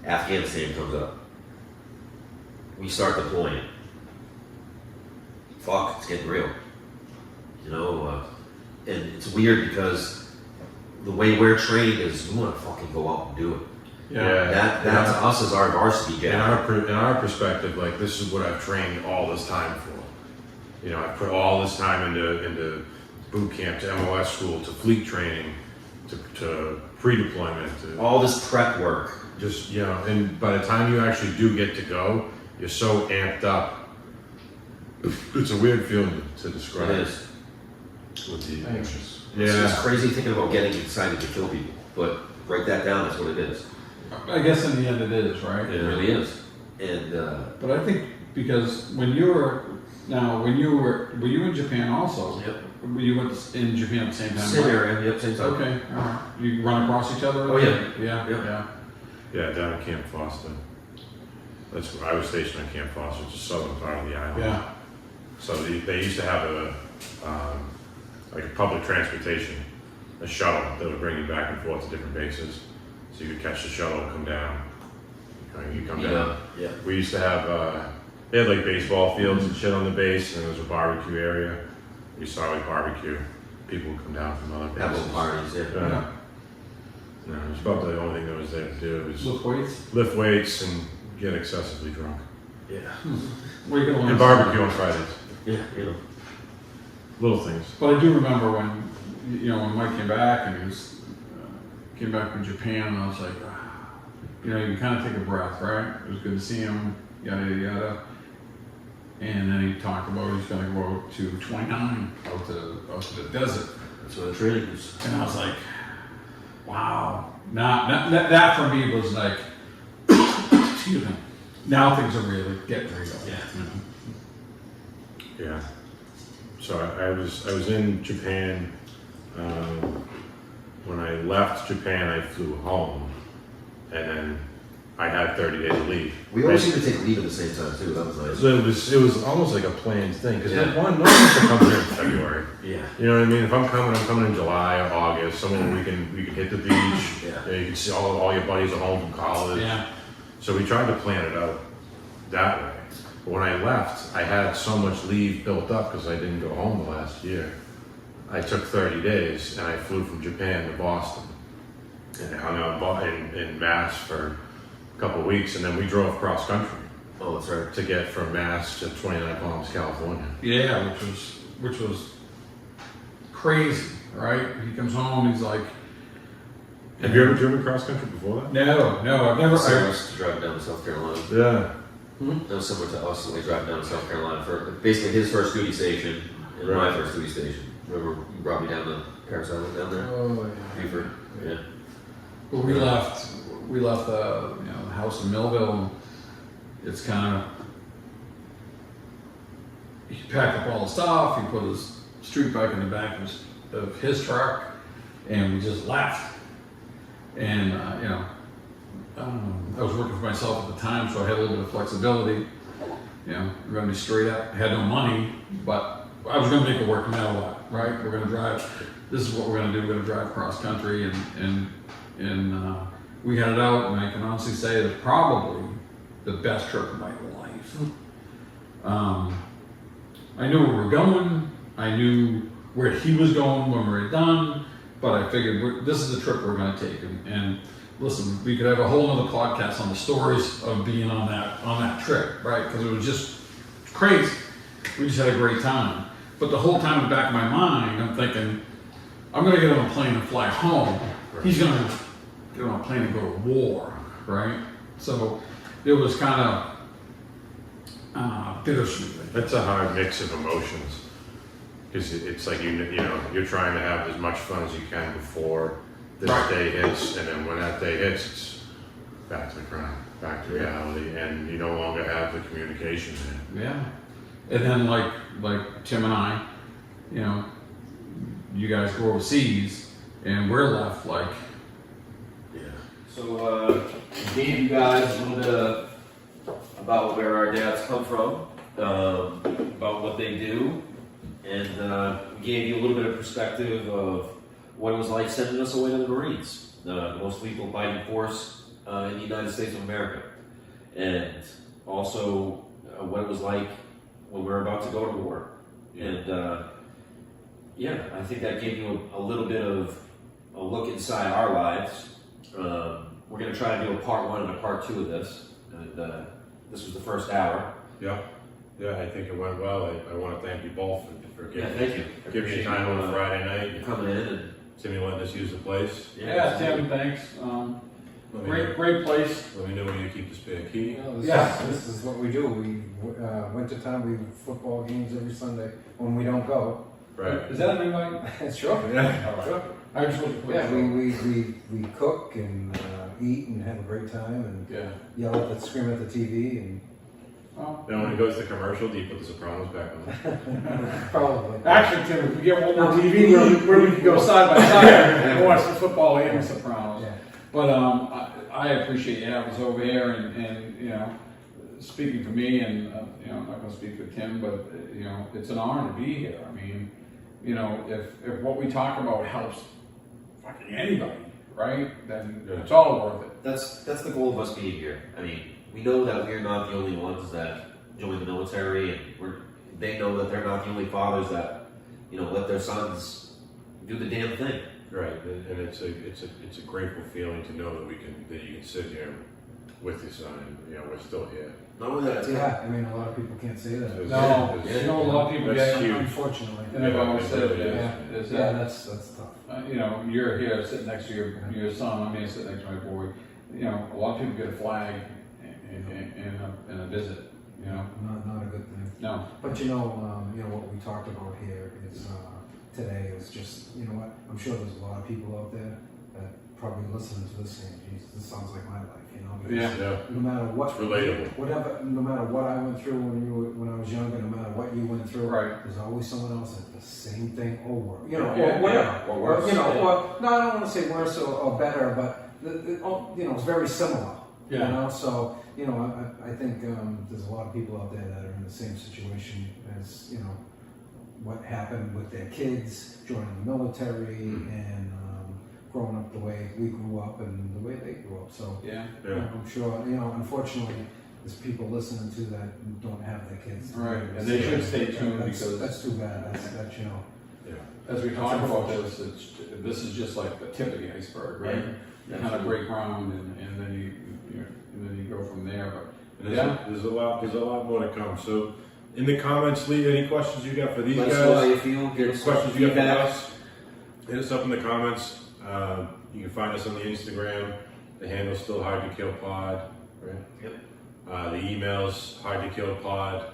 Afghanistan comes up. We start deploying. Fuck, it's getting real. And it's weird because the way we're trained is we want to fucking go out and do it.
Yeah.
That to us is our varsity
In
job.
our perspective, like this is what I've trained all this time for. I put all this time into boot camp, to MOS school, to fleet training. to pre-deployment, to
All this prep work.
just, and by the time you actually do get to go, you're so amped up. It's a weird feeling to describe.
It is.
With the,
Anxious.
It's crazy thinking about getting excited to kill people, but write that down. That's what it is.
I guess in the end it is, right?
It really is. And
But I think because when you were were you in Japan also?
Yep.
You went in Japan at the same time.
same
right?
area, yep, same time.
Okay, all right. You run across each other?
Oh, yeah.
Yeah,
Yeah.
yeah, down at Camp Foster. That's where I was stationed at Camp Foster, which is the southern part of the island.
Yeah.
So they used to have like a public transportation, a shuttle that would bring you back and forth to different bases. So you could catch the shuttle and come down. You come down.
Yeah.
We used to have, they had like baseball fields and shit on the base, and there was a barbecue area. We used to always barbecue. People would come down from other
Have
bases.
little parties, yeah.
Yeah. No, it was about the only thing that was there to do was
Lift weights?
lift weights and get excessively drunk.
Yeah.
Where you gonna learn
And barbecue on Fridays.
Yeah, you know.
Little things.
But I do remember when, when Mike came back and he was, came back from Japan, and I was like, you kind of take a breath, right? It was good to see him, yada, yada, yada. And then he talked about he's going to go to 29 out to the desert.
That's what the training is.
And I was like, wow. That for me was like, excuse me. Now things are really getting real.
Yeah.
Yeah. So I was in Japan. When I left Japan, I flew home, and then I had 30 days of leave.
We always seem to take leave at the same time too. That was nice.
So it was almost like a planned thing because
Yeah.
no one comes here in February.
Yeah.
You know what I mean? If I'm coming in July or August. Somewhere we can hit the beach.
Yeah.
You can see all your buddies are home from college.
Yeah.
So we tried to plan it out that way. But when I left, I had so much leave built up because I didn't go home the last year. I took 30 days and I flew from Japan to Boston and hung out in Mass for a couple of weeks, and then we drove cross country
Oh, that's right.
to get from Mass to 29 Palms, California.
Yeah, which was crazy, right? He comes home, he's like,
Have you ever driven cross country before that?
no, I've never.
Similar to driving down to South Carolina.
Yeah.
That was similar to us when we drove down to South Carolina for basically his first duty station and my
Right.
first duty station. Remember you brought me down to Paris Island down there?
Oh, yeah.
Beaufort. Yeah.
But we left the house in Millville. And it's kind of, he packed up all the stuff. He put his street bike in the back of his truck, and we just left. And I was working for myself at the time, so I had a little bit of flexibility. I'm going to be straight up. I had no money, but I was going to make it work no matter what. Right? We're going to drive. This is what we're going to do. We're going to drive cross country, and we had it out. And I can honestly say it's probably the best trip of my life. I knew where we were going. I knew where he was going when we were done. But I figured this is the trip we're going to take. And listen, we could have a whole other podcast on the stories of being on that trip, right? Because it was just crazy. We just had a great time. But the whole time in the back of my mind, I'm thinking, I'm going to get on a plane and fly home.
Right.
He's going to get on a plane and go to war, right? So it was kind of bittersweet.
That's a hard mix of emotions because it's like you're trying to have as much fun as you can before this
Right.
day hits, and then when that day hits, it's back to the grind, back to reality, and you no longer have the communication there.
Yeah. And then like Tim and I, you guys go overseas and we're left like.
Yeah. So gave you guys a little bit about where our dads come from, about what they do, and gave you a little bit of perspective of what it was like sending us away to the Marines, the most lethal fighting force in the United States of America, and also what it was like when we were about to go to war. And I think that gave you a little bit of a look inside our lives. We're going to try to do a part 1 and a part 2 of this, and this was the first hour.
Yeah, I think it went well. I want to thank you both for
Yeah, thank you.
giving me time on a Friday night.
Coming in and
Timmy letting us use the place.
Yeah, Tim, thanks.
Let me
Great place.
Let me know when you keep the spare key.
This is what we do. We wintertime we have football games every Sunday when we don't go.
Right.
Is that an invite?
Sure.
Yeah.
All right. I just want to put
Yeah, we cook and eat and have a great time and
Yeah.
yell at scream at the TV and
Oh.
Then when it goes to commercial, do you put the Sopranos back on?
probably.
Actually, Tim, if we get one more TV where we can go side by side and watch the football and the Sopranos.
Yeah.
But I appreciate you having us over here, and you know, speaking for me, and you know, I'm not going to speak for Tim, but you know, it's an honor to be here. I mean, you know, if what we talk about helps fucking anybody, right? Then it's all worth it.
That's the goal of us being here. I mean, we know that we're not the only ones that join the military, and they know that they're not the only fathers that, you know, let their sons do the damn thing.
Right, and it's a grateful feeling to know that you can sit here with your son, and you know we're still here.
Not only that,
Yeah, I mean a lot of people can't say that.
No, you know, a lot of people
That's
get,
huge.
Unfortunately.
and I've always said,
Yeah.
is
Yeah,
that,
that's tough.
you know, you're here sitting next to your son, I'm here sitting next to my boy. You know, a lot of people get a flag in a visit, you know.
Not a good thing.
No.
But you know what we talked about here is today is just, you know what, I'm sure there's a lot of people out there that probably listening to this saying, geez, this sounds like my life, you know. Because
Yeah.
no matter what,
It's relatable.
whatever, no matter what I went through when I was younger, no matter what you went through,
Right.
there's always someone else that the same thing over, you know,
Yeah,
or whatever,
yeah, or worse,
you know,
yeah.
or no, I don't want to say worse or better, but you know, it's very similar.
Yeah.
You know, so you know, I think there's a lot of people out there that are in the same situation as you know what happened with their kids joining the military and growing up the way we grew up and the way they grew up. So
Yeah.
you know, I'm sure you know. Unfortunately, there's people listening to that don't have their kids.
Right, and they should stay tuned
That's-
because
that's too bad. That's you know.
Yeah.
as we talk about this, this is just like the tip of the iceberg, right?
Yeah.
You kind of break ground and then you go from there. But
And
yeah,
there's a lot more to come. So in the comments, leave any questions you got for these
let us know how
guys.
you feel. Give us
Questions
some
you got for
feedback.
us. Hit us up in the comments. You can find us on the Instagram. The handle's still Hard to Kill Pod, right?
Yep.
The email's Hard to Kill Pod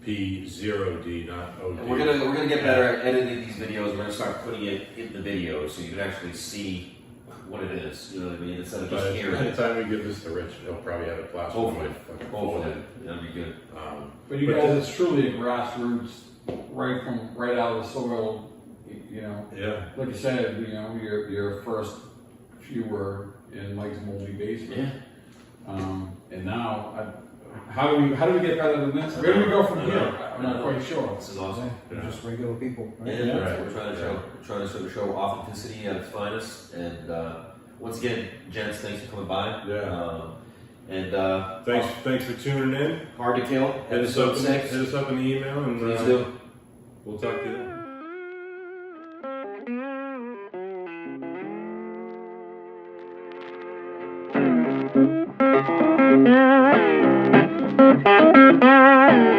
P0D, not OD.
And we're gonna get better at editing these videos. We're gonna start putting it in the video so you can actually see what it is. You know what I mean? Instead of just
By
hearing
the
it.
time we give this to Rich, he'll probably have it plastered on my
Hopefully.
fucking
Hopefully,
forehead.
that'll be good.
but you guys, it's truly a grassroots, right out of the soil. You know,
Yeah.
like you said, you know, your first few were in Mike's moldy basement. And now, how do we get better than this? Where do we go from here? I'm not quite sure.
This is awesome.
They're just regular people. Right?
Yeah,
Yeah.
that's what we're trying to show authenticity at its finest. And once again, gents, thanks for coming by.
Yeah. Thanks for tuning in.
Hard to Kill.
Hit us up
Episode 6.
in the email, and
Please do.
we'll talk to you.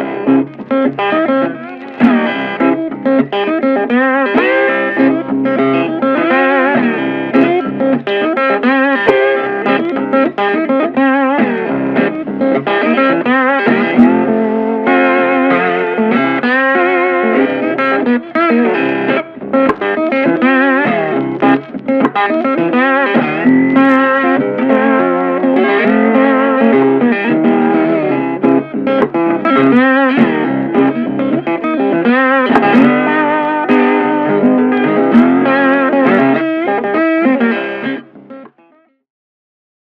Thank you.